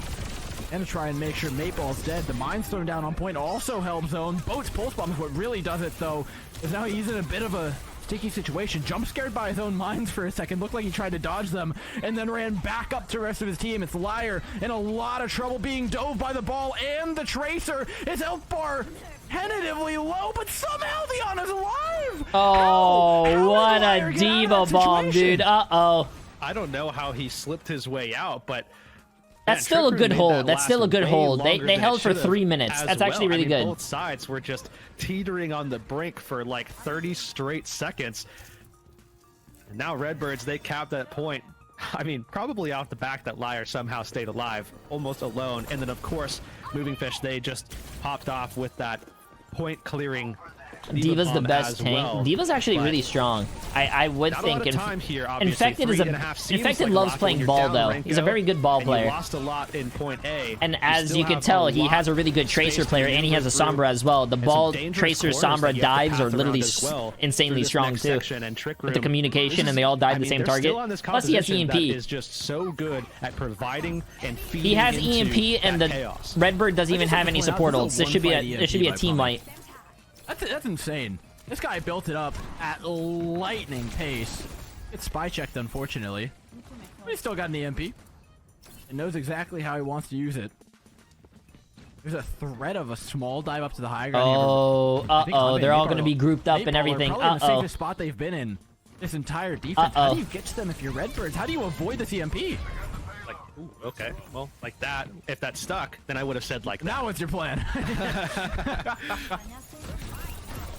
And to try and make sure Mateball's dead. The Mine's thrown down on point also helps zone. Boat's Pulse Bomb is what really does it, though. Because now he's in a bit of a sticky situation. Jump scared by his own Mines for a second. Looked like he tried to dodge them and then ran back up to the rest of his team. It's Liar in a lot of trouble being dove by the ball and the Tracer. His health bar tentatively low, but somehow Leon is alive. Oh, what a diva bomb, dude. Uh-oh. I don't know how he slipped his way out, but that's still a good hold. That's still a good hold. They held for 3 minutes. That's actually really good. Both sides were just teetering on the brink for like 30 straight seconds. And now Redbirds, they capped that point. I mean, probably off the back that Liar somehow stayed alive, almost alone. And then, of course, Moving Fish, they just popped off with that point clearing. Diva's the best tank. Well, Diva's actually really strong. I would think. Infected is Infected loves playing ball though. He's a very good ball player. He lost a lot in point A. And as you can tell, he has a really good Tracer player, and he has a Sombra as well. The ball Tracer Sombra dives are literally insanely strong too. With the communication, and they all dive the same target. Plus he has EMP. Is just so good at providing and feeding. He has EMP, and the Redbird doesn't even have any support ults. This should be a team fight. That's insane. This guy built it up at lightning pace. It's spy checked, unfortunately. But he's still got an EMP. And knows exactly how he wants to use it. There's a threat of a small dive up to the high ground. Oh, uh-oh. They're all going to be grouped up and everything. Probably in the safest spot they've been in this entire defense. How do you get to them if you're Redbirds? How do you avoid this EMP? Ooh, okay, well, like that. If that stuck, then I would have said like that. Now what's your plan?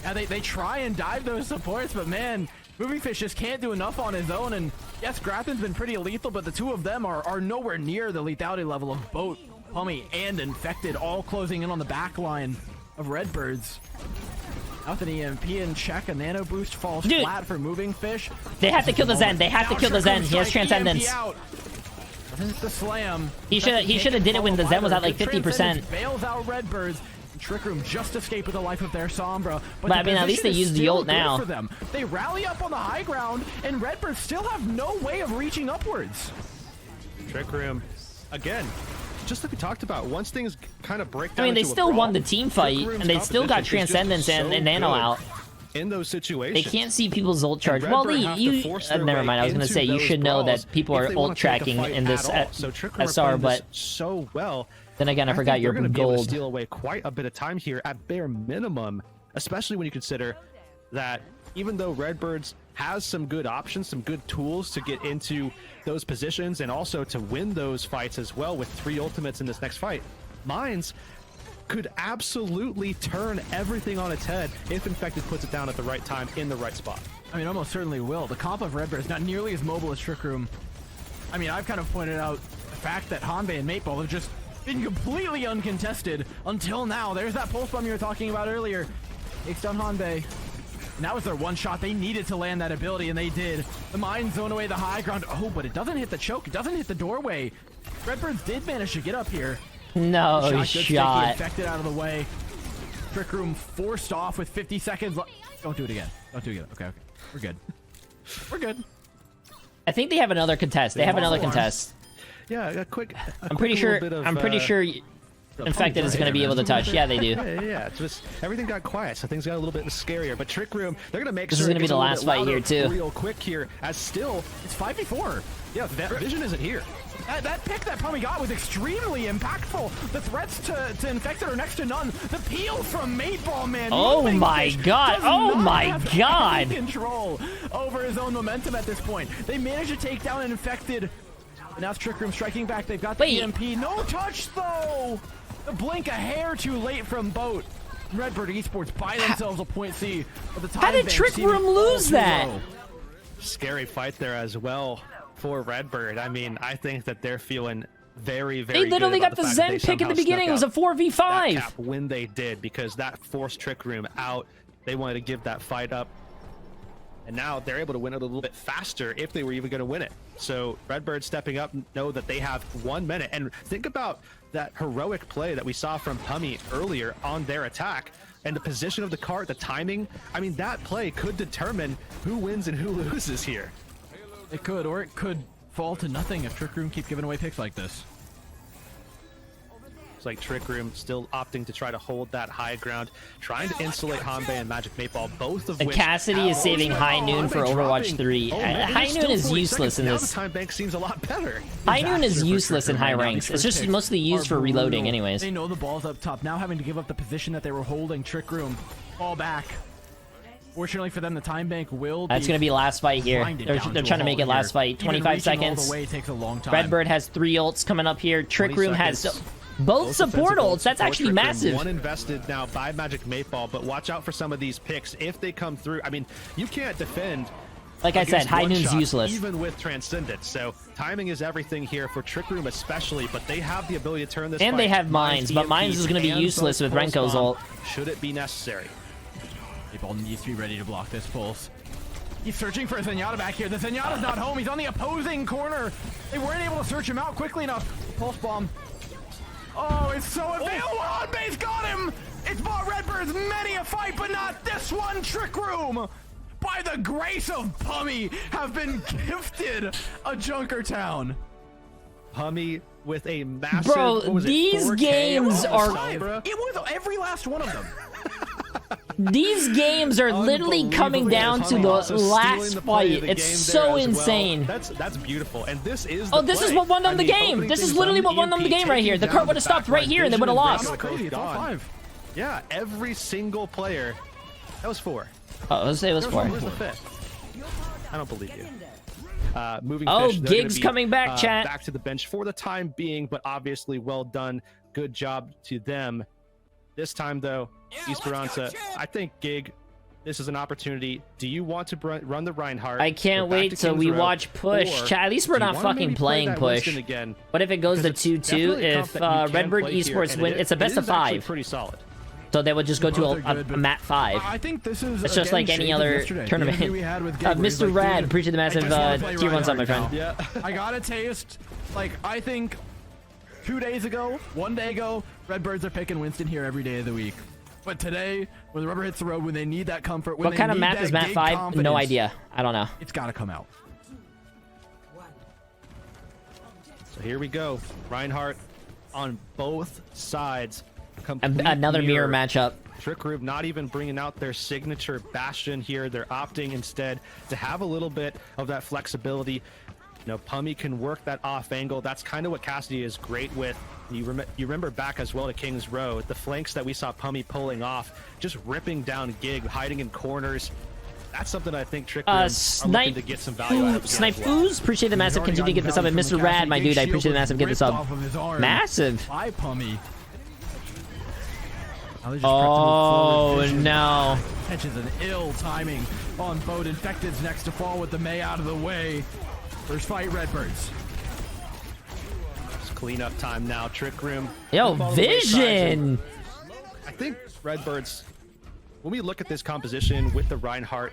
Yeah, they try and dive those supports, but man, Moving Fish just can't do enough on his own. And yes, Grathen's been pretty lethal, but the two of them are nowhere near the lethality level of Boat, Pummy, and Infected, all closing in on the back line of Redbirds. With an EMP in check, a nano boost falls flat for Moving Fish. They have to kill the Zen. They have to kill the Zen. He has Transcendence. The slam. He should have did it when the Zen was at like 50%. Bails out Redbirds. Trick Room just escaped with the life of their Sombra. But I mean, at least they used the ult now. For them. They rally up on the high ground, and Redbirds still have no way of reaching upwards. Trick Room, again, just like we talked about, once things kind of break down. I mean, they still won the team fight, and they still got Transcendence and Nano out. In those situations, they can't see people's ult charge. Well, never mind. I was going to say you should know that people are ult tracking in this SR, but so well. Then again, I forgot your gold. Be able to steal away quite a bit of time here at bare minimum, especially when you consider that even though Redbirds has some good options, some good tools to get into those positions and also to win those fights as well with 3 ultimates in this next fight, Mines could absolutely turn everything on its head if Infected puts it down at the right time in the right spot. I mean, almost certainly will. The comp of Redbird is not nearly as mobile as Trick Room. I mean, I've kind of pointed out the fact that Hanbei and Mateball have just been completely uncontested until now. There's that pulse bomb you were talking about earlier. Takes down Hanbei. And that was their one shot. They needed to land that ability, and they did. The mine zone away the high ground. Oh, but it doesn't hit the choke. It doesn't hit the doorway. Redbirds did manage to get up here. No shot. Infected out of the way. Trick Room forced off with 50 seconds left. Don't do it again. Don't do it again. Okay, okay. We're good. We're good. I think they have another contest. They have another contest. Yeah, a quick. I'm pretty sure. I'm pretty sure. Infected is going to be able to touch. Yeah, they do. Yeah. It's just everything got quiet, so things got a little bit scarier. But Trick Room, they're going to make this is going to be the last fight here too. Real quick here, as still it's 5v4. Yeah, that vision isn't here. That pick that Pummy got was extremely impactful. The threats to Infected are next to none. The peel from Mateball, man. Oh my god. Oh my god. Control over his own momentum at this point. They managed to take down an Infected. And now it's Trick Room striking back. They've got the EMP. No touch though. The blink a hair too late from Boat. Redbird Esports buy themselves a point C. How did Trick Room lose that? Scary fight there as well for Redbird. I mean, I think that they're feeling very, very They literally got the Zen pick in the beginning. It was a 4v5. When they did, because that forced Trick Room out. They wanted to give that fight up. And now they're able to win it a little bit faster if they were even going to win it. So Redbird stepping up, know that they have 1 minute. And think about that heroic play that we saw from Pummy earlier on their attack. And the position of the cart, the timing. I mean, that play could determine who wins and who loses here. It could, or it could fall to nothing if Trick Room keep giving away picks like this. It's like Trick Room still opting to try to hold that high ground, trying to insulate Hanbei and Magic Mateball, both of which... Cassidy is saving High Noon for Overwatch 3. High Noon is useless in this. Now the time bank seems a lot better. High Noon is useless in high ranks. It's just mostly used for reloading anyways. They know the ball's up top. Now having to give up the position that they were holding. Trick Room, fall back. Fortunately for them, the time bank will be... That's going to be last fight here. They're trying to make it last fight. 25 seconds. All the way takes a long time. Redbird has 3 ults coming up here. Trick Room has... Both support ults. That's actually massive. One invested now by Magic Mateball, but watch out for some of these picks if they come through. I mean, you can't defend. Like I said, High Noon's useless. Even with Transcendence. So timing is everything here for Trick Room especially, but they have the ability to turn this and fight. They have Mines, but Mines is going to be useless with Renko's ult. Should it be necessary. Mateball needs to be ready to block this pulse. He's searching for a Zenyatta back here. The Zenyatta's not home. He's on the opposing corner. They weren't able to search him out quickly enough. Pulse bomb. Oh, it's so available. Hanbei's got him. It's bought Redbird's many a fight, but not this one. Trick Room, by the grace of Pummy, have been gifted a Junkertown. Pummy with a massive... Bro, these games are... It was every last one of them. These games are literally coming down to the last fight. It's so insane. Well. That's beautiful. And this is this is what won them the game. This is literally what won them the game right here. The cart would have stopped right here and they would have lost. It's all 5. Yeah, every single player. That was 4. Oh, let's say it was 4. Where's the 5th? I don't believe you. Moving fish, Gig's coming back, chat. Back to the bench for the time being, but obviously well done. Good job to them. This time, though, Esperanza, I think, Gig, this is an opportunity. Do you want to run the Reinhardt? I can't wait till we watch push. Chat, at least we're not fucking playing push. Again? What if it goes to 2-2? If Redbird Esports win, it's a best of 5. Pretty solid. So they would just go to a mat 5. I think this is it's just like any other tournament. Mr. Rad, appreciate the massive tier 1 sub, my friend. Yeah. I got a taste. Like, I think 2 days ago, 1 day ago, Redbirds are picking Winston here every day of the week. But today, when the rubber hits the road, when they need that comfort, when what kind of map is map 5? No idea. I don't know. It's got to come out. So here we go. Reinhardt on both sides. Another mirror matchup. Trick Room not even bringing out their signature Bastion here. They're opting instead to have a little bit of that flexibility. You know, Pummy can work that off angle. That's kind of what Cassidy is great with. You remember back as well to King's Row, the flanks that we saw Pummy pulling off, just ripping down Gig, hiding in corners. That's something I think Trick Room are looking to get some value out of. Snipe Ooze, appreciate the massive. Continue to get this up. And Mr. Rad, my dude, I appreciate the massive. Get this up. Massive. By Pummy. Oh no. Catches an ill timing on boat. Infected's next to fall with the Mei out of the way. First fight, Redbirds. It's cleanup time now. Trick Room. Yo, Vision. I think Redbirds, when we look at this composition with the Reinhardt,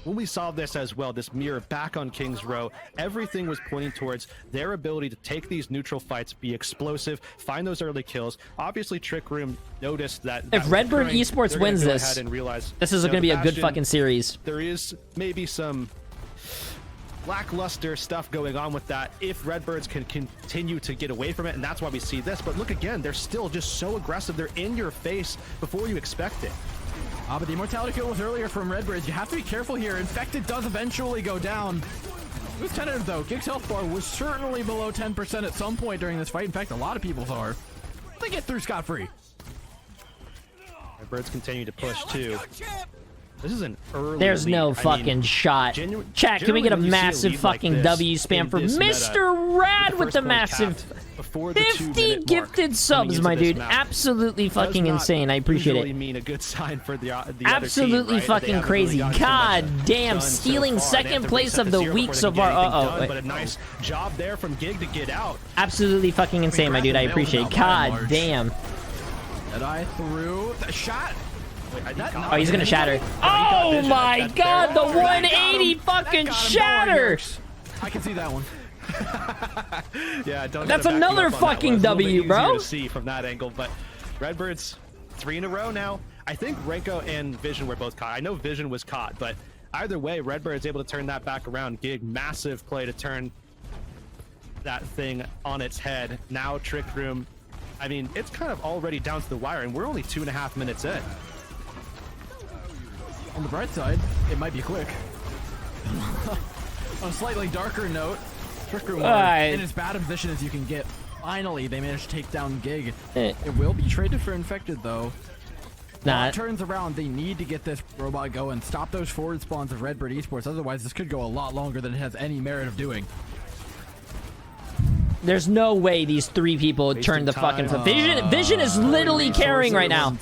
when we saw this as well, this mirror back on King's Row, everything was pointing towards their ability to take these neutral fights, be explosive, find those early kills. Obviously, Trick Room noticed that If Redbird Esports wins this, this is going to be a good fucking series. There is maybe some lackluster stuff going on with that if Redbirds can continue to get away from it, and that's why we see this. But look again, they're still just so aggressive. They're in your face before you expect it. But the immortality kill was earlier from Redbirds. You have to be careful here. Infected does eventually go down. It was tentative though. Gig's health bar was certainly below 10% at some point during this fight. In fact, a lot of people's are. They get through scot-free. Redbirds continue to push too. This is an early There's lead. no fucking shot. Chat, can we get a massive fucking W spam for Mr. Rad with the massive 50 gifted subs, my dude? Absolutely fucking insane. I appreciate it. Mean a good sign for the Absolutely other team, right? fucking crazy. God damn, stealing second place of the week so far. But a nice job there from Gig to get out. Absolutely fucking insane, my dude. I appreciate it. God damn. Deadeye through the shot. Oh, he's gonna shatter. Oh my god, the 180 fucking shatter! I can see that one. Yeah, that's another fucking W, bro. To see from that angle, but Redbirds 3 in a row now. I think Renko and Vision were both caught. I know Vision was caught, but either way, Redbird's able to turn that back around. Gig, massive play to turn that thing on its head. Now Trick Room, I mean, it's kind of already down to the wire, and we're only 2.5 minutes in. On the bright side, it might be quick. On a slightly darker note, Trick Room in as bad a position as you can get. Finally, they managed to take down Gig. It will be traded for Infected, though. It turns around, they need to get this robot going. Stop those forward spawns of Redbird Esports. Otherwise, this could go a lot longer than it has any merit of doing. There's no way these 3 people turned the fucking... Vision is literally carrying right now.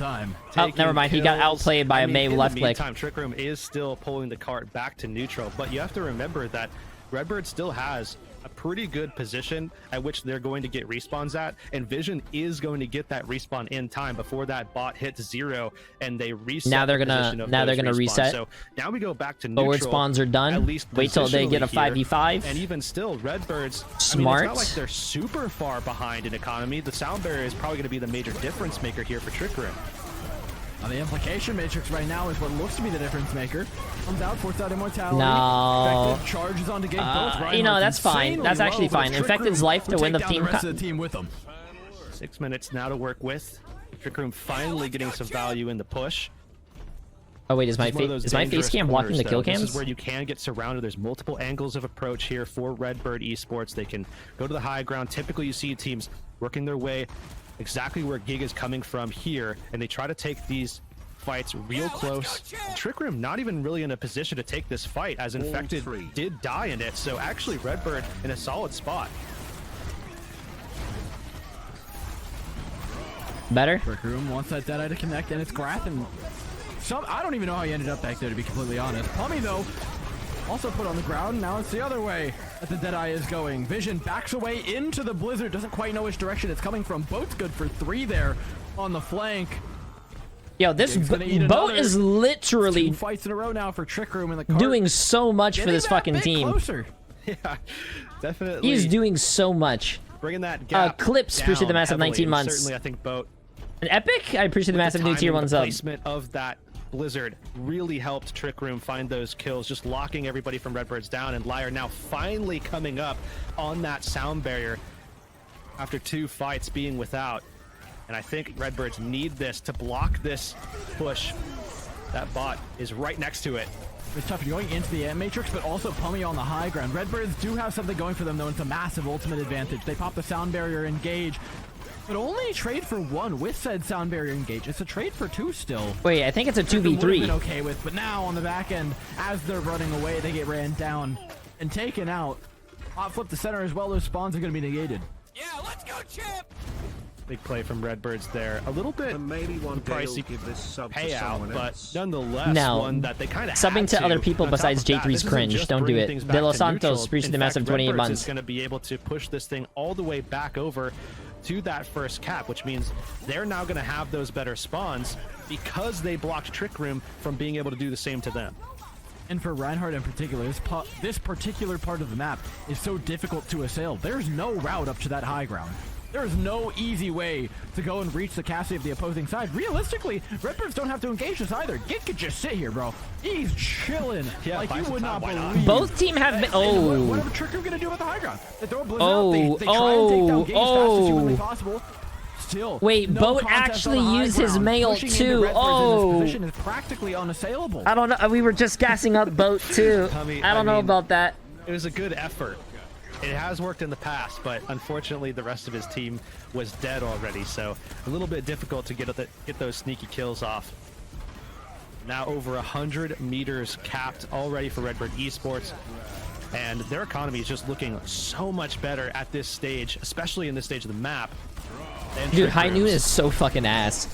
Oh, never mind. He got outplayed by a Mei left click. Trick Room is still pulling the cart back to neutral, but you have to remember that Redbird still has a pretty good position at which they're going to get respawns at, and Vision is going to get that respawn in time before that bot hits 0 and they reset. Now they're gonna reset. So now we go back to neutral. Forward spawns are done. At least wait till they get a 5v5. And even still, Redbirds, smart. I mean, it's not like they're super far behind in economy. The sound barrier is probably going to be the major difference maker here for Trick Room. The implication matrix right now is what looks to be the difference maker. Comes out, forced out immortality. No. Infected charges onto Gig. You know, that's fine. That's actually fine. Infected's life to win the team. The rest of the team with them. 6 minutes now to work with. Trick Room finally getting some value in the push. Oh wait, is my face cam blocking the kill cams? This is where you can get surrounded. There's multiple angles of approach here for Redbird Esports. They can go to the high ground. Typically, you see teams working their way exactly where Gig is coming from here, and they try to take these fights real close. Trick Room not even really in a position to take this fight, as Infected did die in it. So actually, Redbird in a solid spot. Better. Trick Room wants that Deadeye to connect, and it's Grath, and I don't even know how he ended up back there, to be completely honest. Pummy, though, also put on the ground. Now it's the other way that the Deadeye is going. Vision backs away into the blizzard. Doesn't quite know which direction it's coming from. Boat's good for 3 there on the flank. Yo, this boat is literally 2 fights in a row now for Trick Room in the cart. Doing so much for this fucking team. Closer. Yeah, definitely. He's doing so much. Bringing that gap Clips, appreciate the massive 19 months. Certainly, I think Boat. An Epic, I appreciate the massive new tier 1 sub. Placement of that blizzard really helped Trick Room find those kills, just locking everybody from Redbirds down, and Liar now finally coming up on that sound barrier after 2 fights being without. And I think Redbirds need this to block this push. That bot is right next to it. It's tough going into the matrix, but also Pummy on the high ground. Redbirds do have something going for them, though. It's a massive ultimate advantage. They pop the sound barrier engage, but only a trade for 1 with said sound barrier engage. It's a trade for 2 still. Wait, I think it's a 2v3. Been okay with, but now on the back end, as they're running away, they get ran down and taken out. Hot flip to center as well. Those spawns are going to be negated. Yeah, let's go, Chip! Big play from Redbirds there. A little bit pricey payout, but nonetheless No. one that they kind of Subbing to other people besides J3's cringe. Don't do it. De Los Santos appreciate the massive 28 months. Is going to be able to push this thing all the way back over to that first cap, which means they're now going to have those better spawns because they blocked Trick Room from being able to do the same to them. And for Reinhardt in particular, this particular part of the map is so difficult to assail. There's no route up to that high ground. There is no easy way to go and reach the castle of the opposing side. Realistically, Redbirds don't have to engage this either. Git could just sit here, bro. He's chilling. Yeah, like you would not not? believe. Both team have been. Oh. What are Trick Room gonna do with the high ground? They throw a blizzard Oh, out. They try and take down Gage as fast as humanly oh. possible. Still, Wait, no Boat contest actually on the high used his ground. mail Pushing into too. Redbirds in Oh. this position is practically unassailable. I don't know. We were just gassing up Boat too. I don't know about that. It was a good effort. It has worked in the past, but unfortunately the rest of his team was dead already, so a little bit difficult to get those sneaky kills off. Now over 100 meters capped already for Redbird Esports, and their economy is just looking so much better at this stage, especially in this stage of the map. Dude, High Noon is so fucking ass.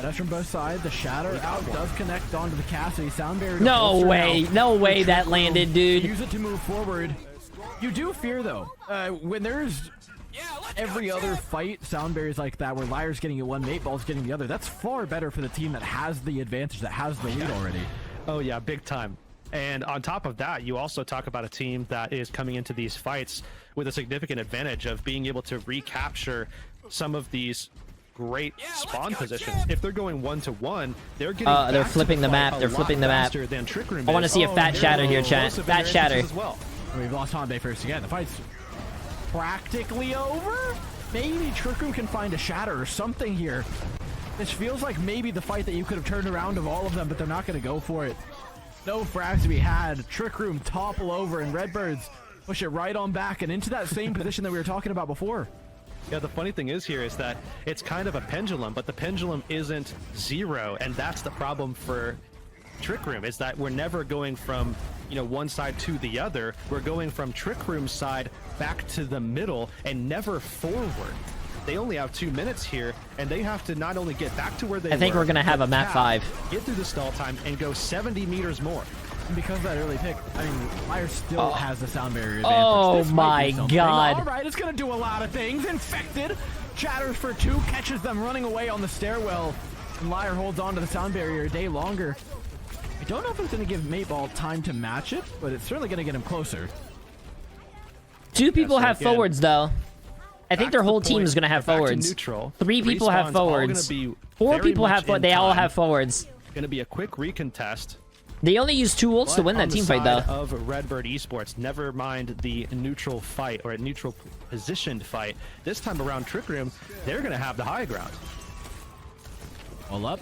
That's from both sides. The shatter out does connect onto the Cassidy sound barrier. No way. No way that landed, dude. Use it to move forward. You do fear though, when there's every other fight sound barriers like that where Liar's getting it one, Mate Ball's getting the other. That's far better for the team that has the advantage, that has the lead already. Oh yeah, big time. And on top of that, you also talk about a team that is coming into these fights with a significant advantage of being able to recapture some of these great spawn positions. If they're going 1-to-1, they're getting they're flipping the map. They're flipping the map. I want to see a fat shatter here, chat. Fat shatter. Well. We've lost Hanbei first again. The fight's practically over. Maybe Trick Room can find a shatter or something here. This feels like maybe the fight that you could have turned around of all of them, but they're not going to go for it. No frags to be had. Trick Room topple over, and Redbirds push it right on back and into that same position that we were talking about before. Yeah, the funny thing is here is that it's kind of a pendulum, but the pendulum isn't zero, and that's the problem for Trick Room, is that we're never going from, you know, one side to the other. We're going from Trick Room's side back to the middle and never forward. They only have 2 minutes here, and they have to not only get back to where they were. I think we're gonna have a map 5. Get through the stall time and go 70 meters more. And because of that early pick, I mean, Liar still has the sound barrier advantage. Oh This might my do something. god. All right, it's going to do a lot of things. Infected chatters for 2, catches them running away on the stairwell. And Liar holds on to the sound barrier a day longer. I don't know if it's going to give Mateball time to match it, but it's certainly going to get him closer. 2 people have again, forwards, though. I think their whole team is going to have forwards. 3 people have forwards. 4 people have forwards. They all have forwards. Going to be a quick recontest. They only used 2 ults to win that team fight, though. Of Redbird Esports, never mind the neutral fight or a neutral positioned fight. This time around, Trick Room, they're going to have the high ground. All up.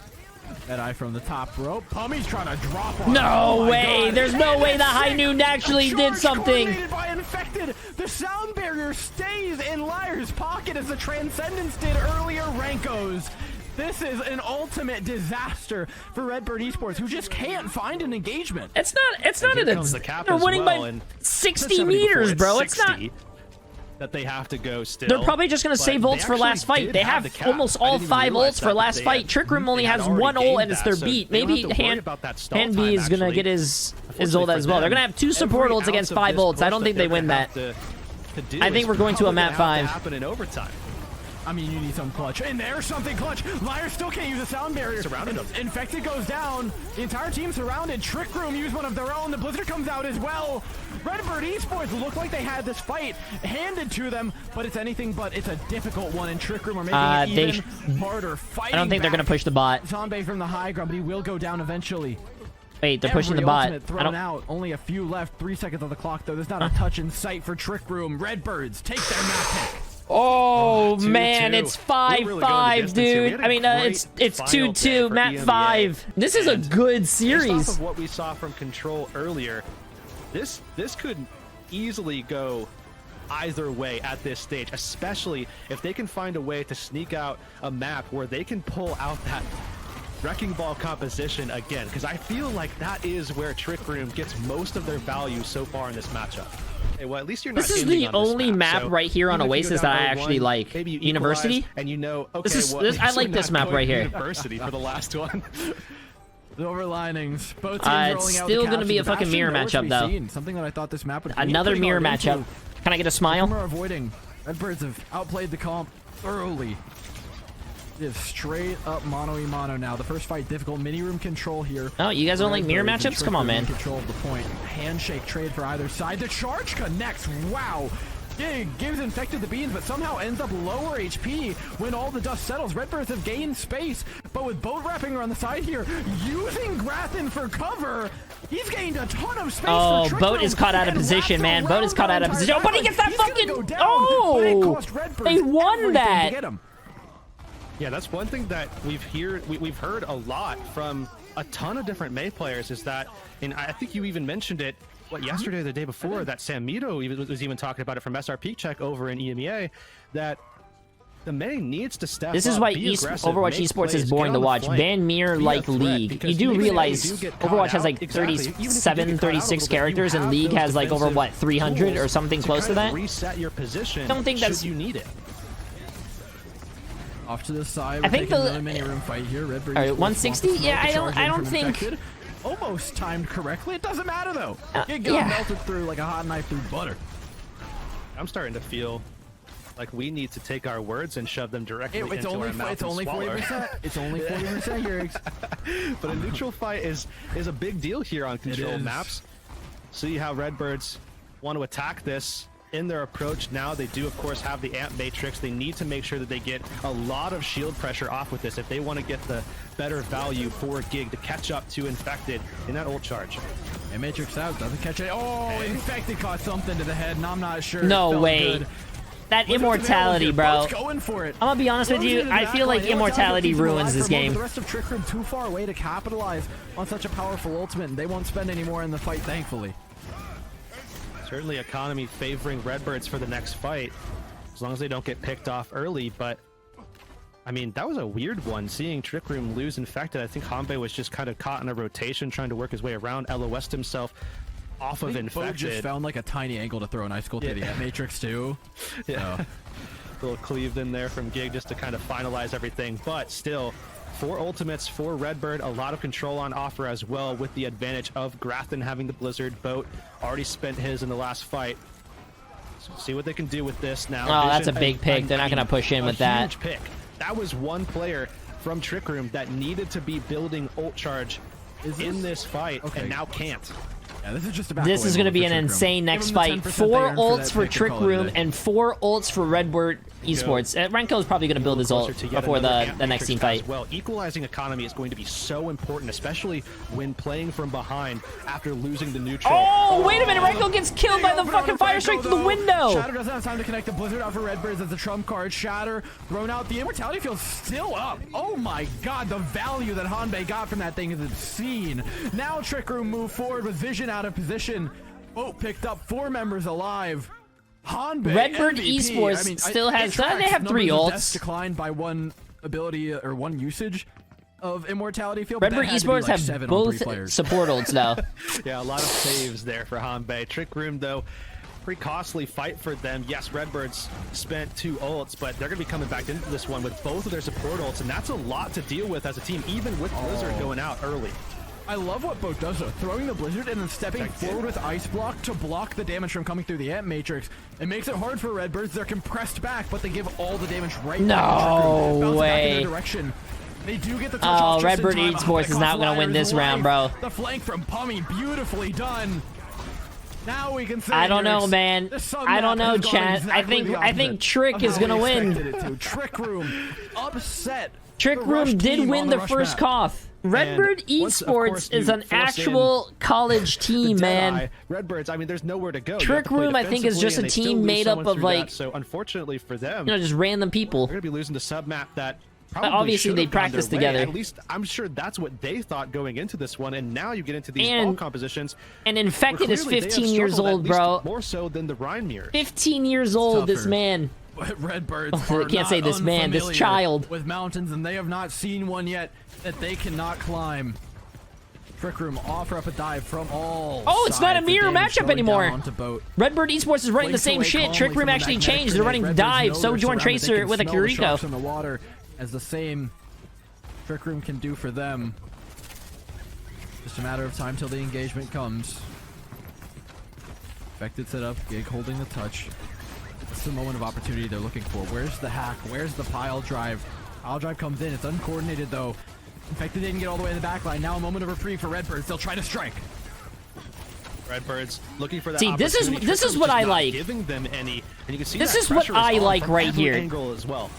That eye from the top rope. Pummy's trying to drop on. No way! There's no way the High Noon actually did something! Coordinated by Infected. The sound barrier stays in Liar's pocket as the Transcendence did earlier. Rankos. This is an ultimate disaster for Redbird Esports, who just can't find an engagement. It's not Here a... comes the cap They're as winning well, by and 60 70 meters, before bro. It's not... 60 that they have to go still. They're probably just going to but save they ults for actually last fight. did They have the cap. almost I all didn't even 5 realize ults for that last they fight. had- Trick Room only they had has already 1 ult gained and it's that, their so beat. they don't Maybe have to worry Hand about that stall B time, is going to actually. get his ult Unfortunately as for well. They're them, going to have 2 support every ults against ounce of 5 this ults. I don't push think that they win they're that. gonna have to do I think is we're going to a probably map have 5. happen in overtime. I mean, you need some clutch. And there's something clutch. Liar still can't use a sound barrier. Surrounded him. Infected goes down. The entire team surrounded. Trick Room used one of their own. The Blizzard comes out as well. Redbird Esports look like they had this fight handed to them, but it's anything but. It's a difficult one, and Trick Room are making it even harder. Fighting I don't think they're going to push the bot. Zombie from the high ground, but he will go down eventually. Wait, they're pushing the bot. Ultimate thrown out. Only a few left. 3 seconds on the clock, though. There's not a touch in sight for Trick Room. Redbirds take their map pick. Oh, man, 2-2. it's We're really going 5-5, the distance here. We dude. had a I mean, great it's final day 2-2, for map EMEA. 5. This is a And good Based series. off of what we saw from Control earlier, this could easily go either way at this stage, especially if they can find a way to sneak out a map where they can pull out that Wrecking Ball composition again, because I feel like that is where Trick Room gets most of their value so far in this matchup. Hey, well, at least you're not. This is ending the on this only map so right here on even if you Oasis go that I down actually 0-1, like. maybe you University? equalize, and you know, okay, This is well, this, I we're like this not map going right to here. University for the last one. Silver linings. Both teams It's rolling out still the gonna be a capture. fucking mirror Bastion matchup, nowhere to though. be seen. Something that I thought this map would be Another pretty mirror hard matchup. into. Can I get a smile? Some are avoiding. Redbirds have outplayed the comp thoroughly. It is straight up mono-y-mono now. The first fight difficult. Mini room control here. Oh, you guys don't like mirror Redbirds and matchups? Come on, Trick Room man. in control of the point. Handshake trade for either side. The charge connects. Wow. Yeah, gives infected the beans, but somehow ends up lower HP when all the dust settles. Redbirds have gained space, but with boat wrapping around the side here, using Grathen for cover, he's gained a ton of space. Oh, for Trick Boat Room is caught out of and position, wrapped man. Boat is around caught out of the position. Oh, but he entire gets that He's gonna fucking... go down, Oh! but it cost Redbirds They won everything that. to get him. Yeah, that's one thing that we've heard a lot from a ton of different Mei players is that, and I think you even mentioned it, yesterday or the day before, that Sam Mito was even talking about it from SR Peak Check over in EMEA, that the Mei needs to step up. This is why be aggressive, Overwatch make Esports plays, is boring get to on the watch. flank, Ban mirror be a like threat, League. because You do maybe realize they do get caught Overwatch has out. like Exactly. Even if you do 37, get caught out a 36 little bit, you characters, and have League those has like over, defensive what, 300 or something tools close to kind of that? reset your position. Don't think that's- should you need it. Off to the side. I think We're taking the- another mini room fight here. Redbird All right, is 160? responsible Yeah, for I charging don't from think- infected. Almost timed correctly. It doesn't matter though. It got yeah. melted through like a hot knife through butter. I'm starting to feel like we need to take our words and shove them directly It's into only our mouth it's and only swallow. 40%. It's only 40% here. But a neutral fight is a big deal here on control is. maps. See how Redbirds want to attack this in their approach. Now they do of course have the amp matrix. They need to make sure that they get a lot of shield pressure off with this if they want to get the better value for Gig to catch up to Infected in that ult charge. And Matrix out doesn't catch it. Oh, Infected caught something to the head, and I'm not sure. No It felt way. good. That Look at the immortality, Veil bro. here. Boat's going for it. I'm gonna be honest with Throws you. it into I the feel like backline. immortality keeps him alive ruins for this a moment. game. The rest of Trick Room too far away to capitalize on such a powerful ultimate, and they won't spend any more in the fight, thankfully. Certainly economy favoring Redbirds for the next fight, as long as they don't get picked off early. But I mean, that was a weird one, seeing Trick Room lose Infected. I think Hanbei was just kind of caught in a rotation, trying to work his way around, LOS'd himself off of Boat Infected. just found like a tiny angle to throw an ice cold to the Matrix too. Yeah. So. A little cleaved in there from Gig just to kind of finalize everything, but still 4 ultimates for Redbird, a lot of control on offer as well, with the advantage of Grathen having the Blizzard. Boat already spent his in the last fight, so see what they can do with this now. Oh, that's a Vision- big pick. They're not gonna push in with that. Huge pick. That was one player from Trick Room that needed to be building ult charge in this fight, and now can't. Yeah, this is just about. This is going to be an insane next fight. 4 ults for Trick Room and 4 ults for Redbird Esports. Renko is probably going to build his ult Closer to yet before another the amp next team matrix fight. as well. Equalizing economy is going to be so important, especially when playing from behind after losing the neutral. Oh, wait a minute. Renko gets killed by the fucking fire strike through the window. Shatter doesn't have time to connect the Blizzard out for Redbirds as the trump card. Shatter thrown out. The immortality field's still up. Oh my god, the value that Hanbei got from that thing is obscene. Now Trick Room move forward with Vision out of position. Boat picked up 4 members alive. Hanbei, Redbird MVP. Esports still has- it tracks they have 3 numbers of ults. deaths declined by 1 ability or 1 usage of immortality field. but that Redbird had to be Esports like have 7 on 3 both players. support ults now. Yeah, a lot of saves there for Hanbei. Trick Room, though, pretty costly fight for them. Yes, Redbirds spent 2 ults, but they're going to be coming back into this one with both of their support ults, and that's a lot to deal with as a team, even with Blizzard going out early. I love what Boat does though, throwing the Blizzard and then stepping forward with Ice Block to block the damage from coming through the Amp Matrix. It makes it hard for Redbirds. They're compressed back, but they give all the damage right back to Trick Room. Bounce back in their direction. They do get the touch off just in Redbird time. Esports is not gonna win this round, bro. The flank from Pummy, beautifully done. Now we can say I don't know, man. I don't know, chat. I think Trick is gonna win. Trick Room upset. Trick the Rush Room did team win on the Rush first map. Koth. Redbird once, of course, Esports is you an force actual college team, man. Deadeye, Redbirds, I mean, there's nowhere to go. You Trick have to play Room, I think, is defensively, just a and they still team lose made up someone of, through like, that. So unfortunately for them, You know, just random people. they're going to be losing to submap that probably obviously should they have gone practiced their way. together. At least I'm sure that's what they thought going into this one, and now you get into these And- ball compositions. And where Infected is clearly they have 15 years struggled, old, at least bro. More so than the Rhine Mirror. 15 years old, this tougher. man. Redbirds I are can't say not this man, this unfamiliar child. with mountains, and they have not seen one yet that they cannot climb. Trick Room offer up a dive from all Oh, it's not a sides. mirror The damage matchup going anymore. down onto Boat. Redbird Esports is running the Blinks same away shit. calmly Trick Room from a actually magnetic changed. They're grenade. running Redbirds dive. know So they're Join surrounded. They Tracer can with a smell the sharks Kiriko. in the water, as the same Trick Room can do for them. Just a matter of time till the engagement comes. Infected set up, Gig holding the touch. It's the moment of opportunity they're looking for. Where's the hack? Where's the pile drive? Pile drive comes in. It's uncoordinated though. Infected didn't get all the way in the back line. Now a moment of reprieve for Redbirds. They'll try to strike. Redbirds looking for that. See, this is opportunity. what Trick Room's I just not like. Giving them any, and you can see This that is what pressure I on like from right every here. Angle as well.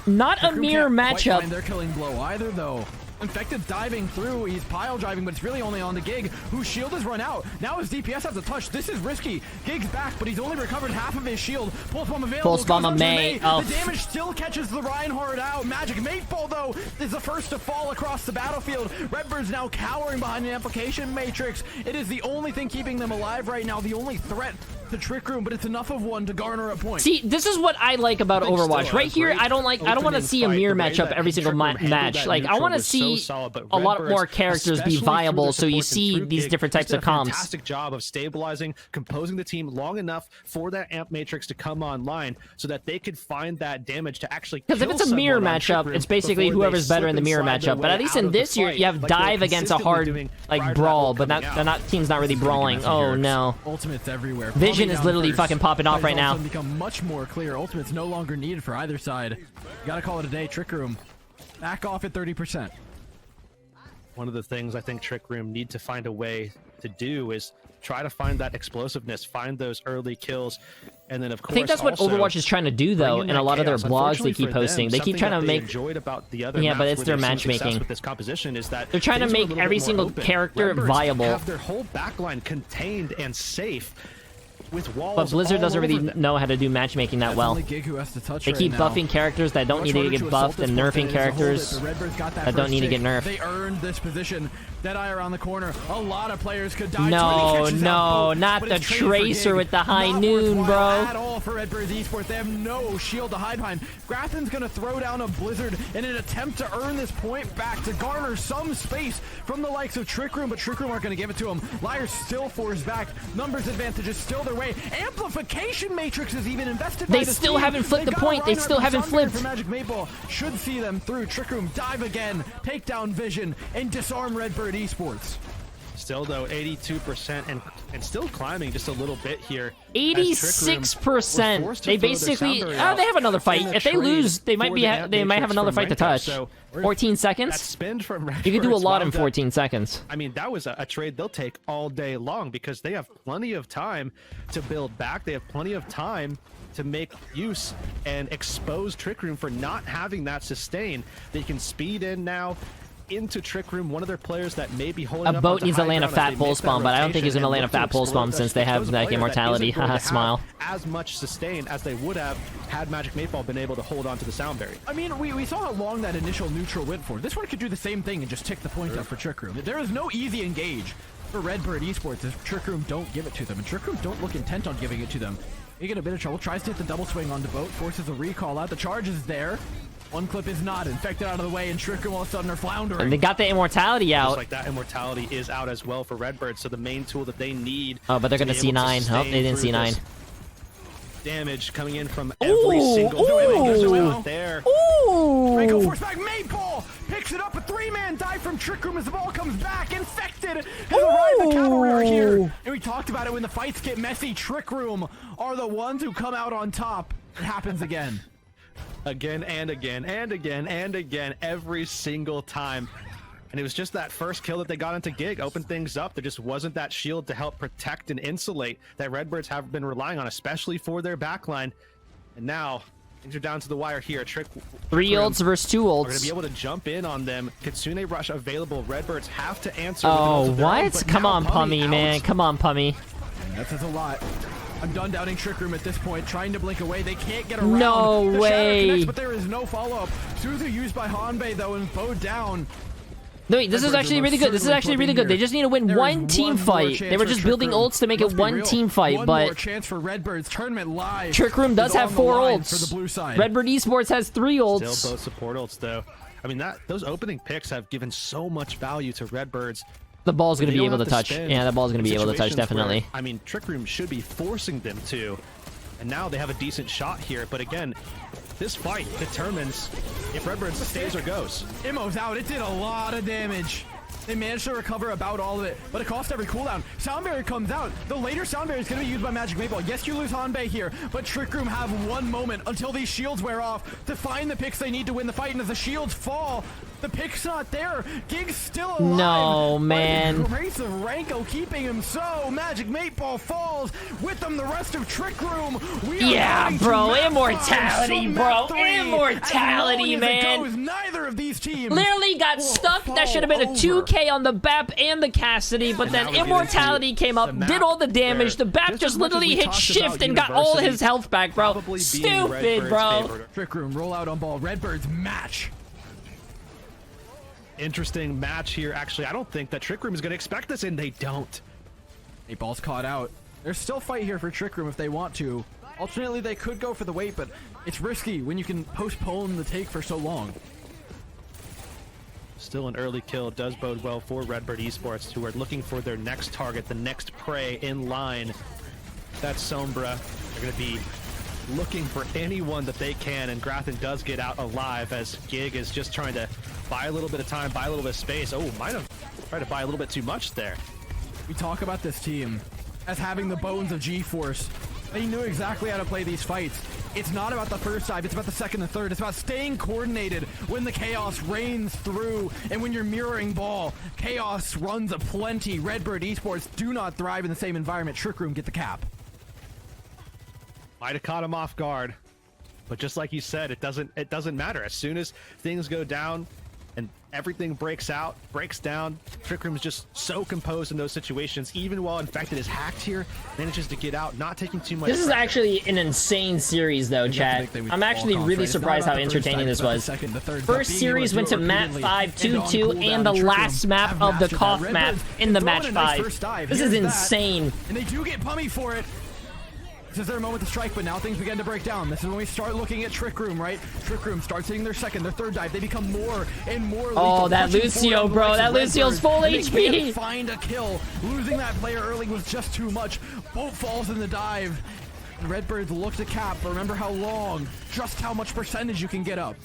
Not a Trick Room mirror can't quite matchup. find their killing blow either though. Infected diving through, he's pile driving, but it's really only on the Gig, whose shield has run out. Now his DPS has a touch. This is risky. Gig's back, but he's only recovered half of his shield. Pulse bomb available. Pulse bomb goes on onto the May. May. Oh. The damage still catches the Reinhardt out. Magic Mateball, though, is the first to fall across the battlefield. Redbird's now cowering behind the amplification matrix. It is the only thing keeping them alive right now, the only threat to Trick Room, but it's enough of one to garner a point. See, this is what I like about think Overwatch. still a Right here, great I don't want to opening see a fight. mirror The way matchup that every single Trick Room handled match. that Like, I neutral want to was so see solid, but a lot Redbirds, more characters be especially through viable, their so you supports and see through these Gig, different just types of did a comms. fantastic job of stabilizing, composing the team long enough for that amp matrix to come online, so that they could find that damage to actually. Because if kill it's a mirror someone on Trick matchup, Room it's basically before they whoever's better in the slip mirror inside their matchup. But way at least out in of the this, you fight, have like they were dive against a consistently hard doing prior like to that brawl, ult but coming out. that team's not really brawling. Oh no. Ultimate's everywhere. Vision Pumping is down literally first. fucking popping off Plays right all of a now. sudden become much more clear. Ultimate's no longer needed for either side. You gotta call it a day. Trick Room back off at 30%. One of the things I think Trick Room need to find a way to do is try to find that explosiveness, find those early kills, and then of course I think that's what also Overwatch is trying to do, though, bring in a that lot of their chaos. blogs they Unfortunately keep for them, posting. They keep something trying to that they make. enjoyed about the other Yeah, but maps it's where their they've seen success matchmaking. with this composition is that They're trying to things were a make little every bit more single open. character Redbirds viable. have their whole backline contained and safe with walls. But Blizzard all doesn't really over them. know how to do matchmaking that well. Only Gig who has to touch They right keep now. buffing characters that don't need to get buffed and nerfing characters that don't need to get nerfed. They earned this position. Deadeye around the corner. A lot of players could die. No, 20 catches out no, both, not but the it's traded for Tracer Gig. with the high Not noon, worthwhile bro. At all for Redbird's Esports. They have no shield to hide behind. Grafton's gonna throw down a Blizzard in an attempt to earn this point back to garner some space from the likes of Trick Room, but Trick Room aren't gonna give it to him. Liars still forced back. Numbers advantage is still their way. Amplification Matrix is even invested. They by the still team. haven't flipped They the got a point. They Reinhardt still from haven't Sunbeam flipped. for Magic Maple should see them through. Trick Room dive again, take down Vision, and disarm Redbird Esports. Still though, 82% and still climbing just a little bit here. 86%. They basically. They have another fight. If they lose, they might have another fight to touch. 14 That seconds. spend from You can do a Redbirds lot in wound up- 14 seconds. I mean, that was a trade they'll take all day long because they have plenty of time to build back. They have plenty of time to make use and expose Trick Room for not having that sustain. They can speed in now into Trick Room, one of their players that may be holding A up boat onto needs to high land a ground as fat they pulse make that bomb, but I don't think he's rotation gonna and land a look to fat pulse explode bomb this. since they have Those like players that immortality. isn't going Haha, to have smile. as much sustain as they would have had Magic Mateball been able to hold on to the sound barrier. I mean, we saw how long that initial neutral went for. This one could do the same thing and just tick the point up for Trick Room. There is no easy engage for Redbird Esports if Trick Room don't give it to them, and Trick Room don't look intent on giving it to them. They get a bit of trouble, tries to hit the double swing onto Boat, forces a recall out. The charge is there. One clip is not infected out of the way, and Trick Room all of a sudden are floundering. And they got the immortality Just out. like that, immortality is out as well for Redbird, so the main tool that they need. Oh, but they're to gonna be able to C9. Oh, sustain they didn't through C9. this damage coming in from every single ooh. there. Franco Ooh! force back. Maypole picks it up. A three-man dive from Trick Room as the ball comes back. Infected has arrived. The cavalry are here. And we talked about it when the fights get messy. Trick Room are the ones who come out on top. It happens again. Again and again and again and again every single time. And it was just that first kill that they got into Gig, opened things up. There just wasn't that shield to help protect and insulate that Redbirds have been relying on, especially for their backline. And now things are down to the wire here. Trick 3 ults versus 2 We're going to be ults. able to jump in on them. Kitsune Rush available. Redbirds have to answer. Oh, with the ults of their own, what? but Come now on, Pummy, out. man. Come on, Pummy. That says a lot. I'm done doubting Trick Room at this point, trying to blink away. They can't get around. No The shadow way. connects, but there is no follow-up. Suzu used by Hanbei, though, and bowed down. No, wait, this is Redbirds actually are really good. This is certainly actually really flipping good. They here. just need to win There one is team one more fight. chance They were for just Trick building Room. ults to make it Let's be one real. team fight, One more but chance for Redbirds. Tournament live. Trick Room does is have on the 4 line ults. for the blue side. Redbird Esports has 3 ults. Still both support ults though. I mean, those opening picks have given so much value to Redbirds The ball's going to They be don't able to have touch. spend Yeah, the ball's going to be able to touch, situations where, definitely. I mean, Trick Room should be forcing them to. And now they have a decent shot here. But again, this fight determines if Redbird stays or goes. Immo's out. It did a lot of damage. They managed to recover about all of it, but it cost every cooldown. Sound Barrier comes out. The later Sound Barrier is going to be used by Magic 8 Ball. Yes, you lose Hanbei here, but Trick Room have one moment until these shields wear off to find the picks they need to win the fight, and as the shields fall, the pick's not there. Gig's still alive. No, man. By the grace of Ranko keeping him so. Magic 8 Ball falls. With them, the rest of Trick Room. Yeah, bro. Immortality, bro. Immortality, man. Goes, neither of these teams literally got stuck. That should have been a 2K on the BAP and the Cassidy, but then Immortality came up, did all the damage. The BAP just literally hit shift and got all his health back, bro. Stupid, bro. Trick Room, roll out on ball. Redbird's match. Interesting match here. Actually, I don't think that Trick Room is going to expect this, and they don't. 8 Ball's caught out. There's still fight here for Trick Room if they want to. Alternately, they could go for the wait, but it's risky when you can postpone the take for so long. Still an early kill does bode well for Redbird Esports, who are looking for their next target, the next prey in line. That's Sombra. They're going to be looking for anyone that they can, and Grathen does get out alive as Gig is just trying to buy a little bit of time, buy a little bit of space. Oh, might have tried to buy a little bit too much there. We talk about this team as having the bones of G-Force. They knew exactly how to play these fights. It's not about the first dive, it's about the second and third. It's about staying coordinated when the chaos rains through and when you're mirroring ball. Chaos runs aplenty. Redbird Esports do not thrive in the same environment. Trick Room get the cap. Might have caught him off guard, but just like you said, it doesn't matter. As soon as things go down and everything breaks down, Trick Room is just so composed in those situations. Even while Infected is hacked here, manages to get out, not taking too much. This is actually an insane series, though, chat. I'm actually really surprised how entertaining this was. First series went to map 5, 2-2, and the last map of the Koth map in the match 5. This is insane. And they do get Pummy for it. This is their moment to strike, but now things begin to break down. This is when we start looking at Trick Room, right? Trick Room starts hitting their second, their third dive. They become more and more lethal. Oh, that Lucio, bro. That Lucio's full HP. They can't find a kill. Losing that player early was just too much. Boat falls in the dive. And Redbirds look to cap, but remember how long, just how much percentage you can get up.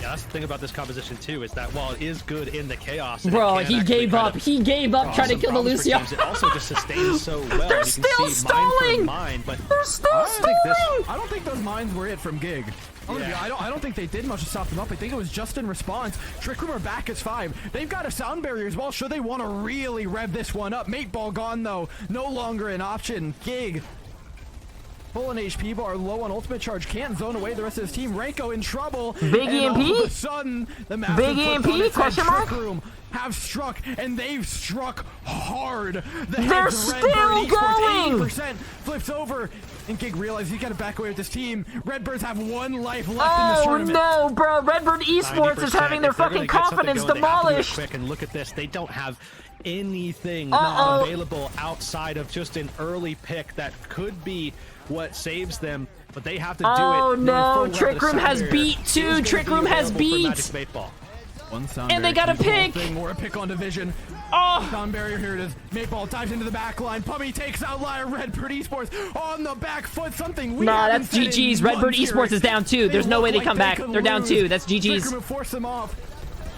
Yeah, that's the thing about this composition too, is that while it is good in the chaos, bro, he gave up. He gave up trying to kill the Lucio. It also just sustains so well. They're still stalling. They're still stalling. I don't think those mines were it from Gig. Yeah. I don't think they did much to stop them up. I think it was just in response. Trick Room are back as 5. They've got a sound barrier as well. Should they want to really rev this one up? Mate Ball gone though. No longer an option. Gig. Full on HP bar, low on ultimate charge, can't zone away the rest of his team. Ranko in trouble. Big EMP? All of a sudden, the Big EMP? Question mark? Trick Room have struck, and they've struck hard. They're still going! 80% flips over, and Gig realizes he got to back away with this team. Redbirds have one life left in this tournament. Oh no, bro! Redbird Esports is having their fucking confidence demolished. Quick, and look at this. They don't have anything available outside of just an early pick that could be what saves them, but they have to do it. Oh no, Trick Room has beat 2. Trick Room has beat. And they got a pick. Or a pick on division. Oh, Sound barrier, here it is. Maypal dives into the back line. Pummy takes out Liar. Redbird Esports on the back foot. Something we nah, that's GG's. Redbird Esports is down 2. There's no way they come back. They're down 2. That's GG's. Force them off.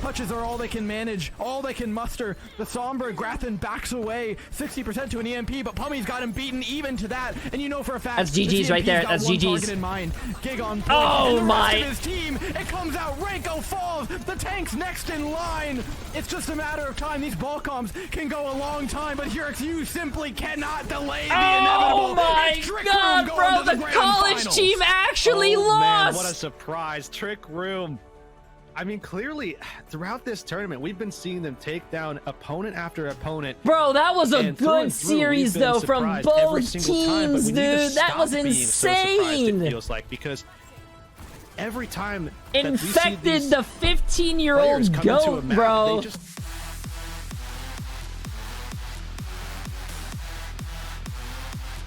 Touches are all they can manage, all they can muster. The Sombra Grathen backs away 60% to an EMP, but Pummy's got him beaten even to that. And you know for a fact that's GG's right there. That's GG's. In mind. Gig on point. Oh my! His team, it comes out. Ranko falls. The tank's next in line. It's just a matter of time. These ball comms can go a long time, but here you simply cannot delay the inevitable. Oh my god, bro! The college team actually lost. Man, what a surprise! Trick Room. I mean, clearly, throughout this tournament, we've been seeing them take down opponent after opponent. Bro, that was a good series, though, from both teams, dude. That was insane. It feels like, because every time Infected, the 15-year-old goat, bro.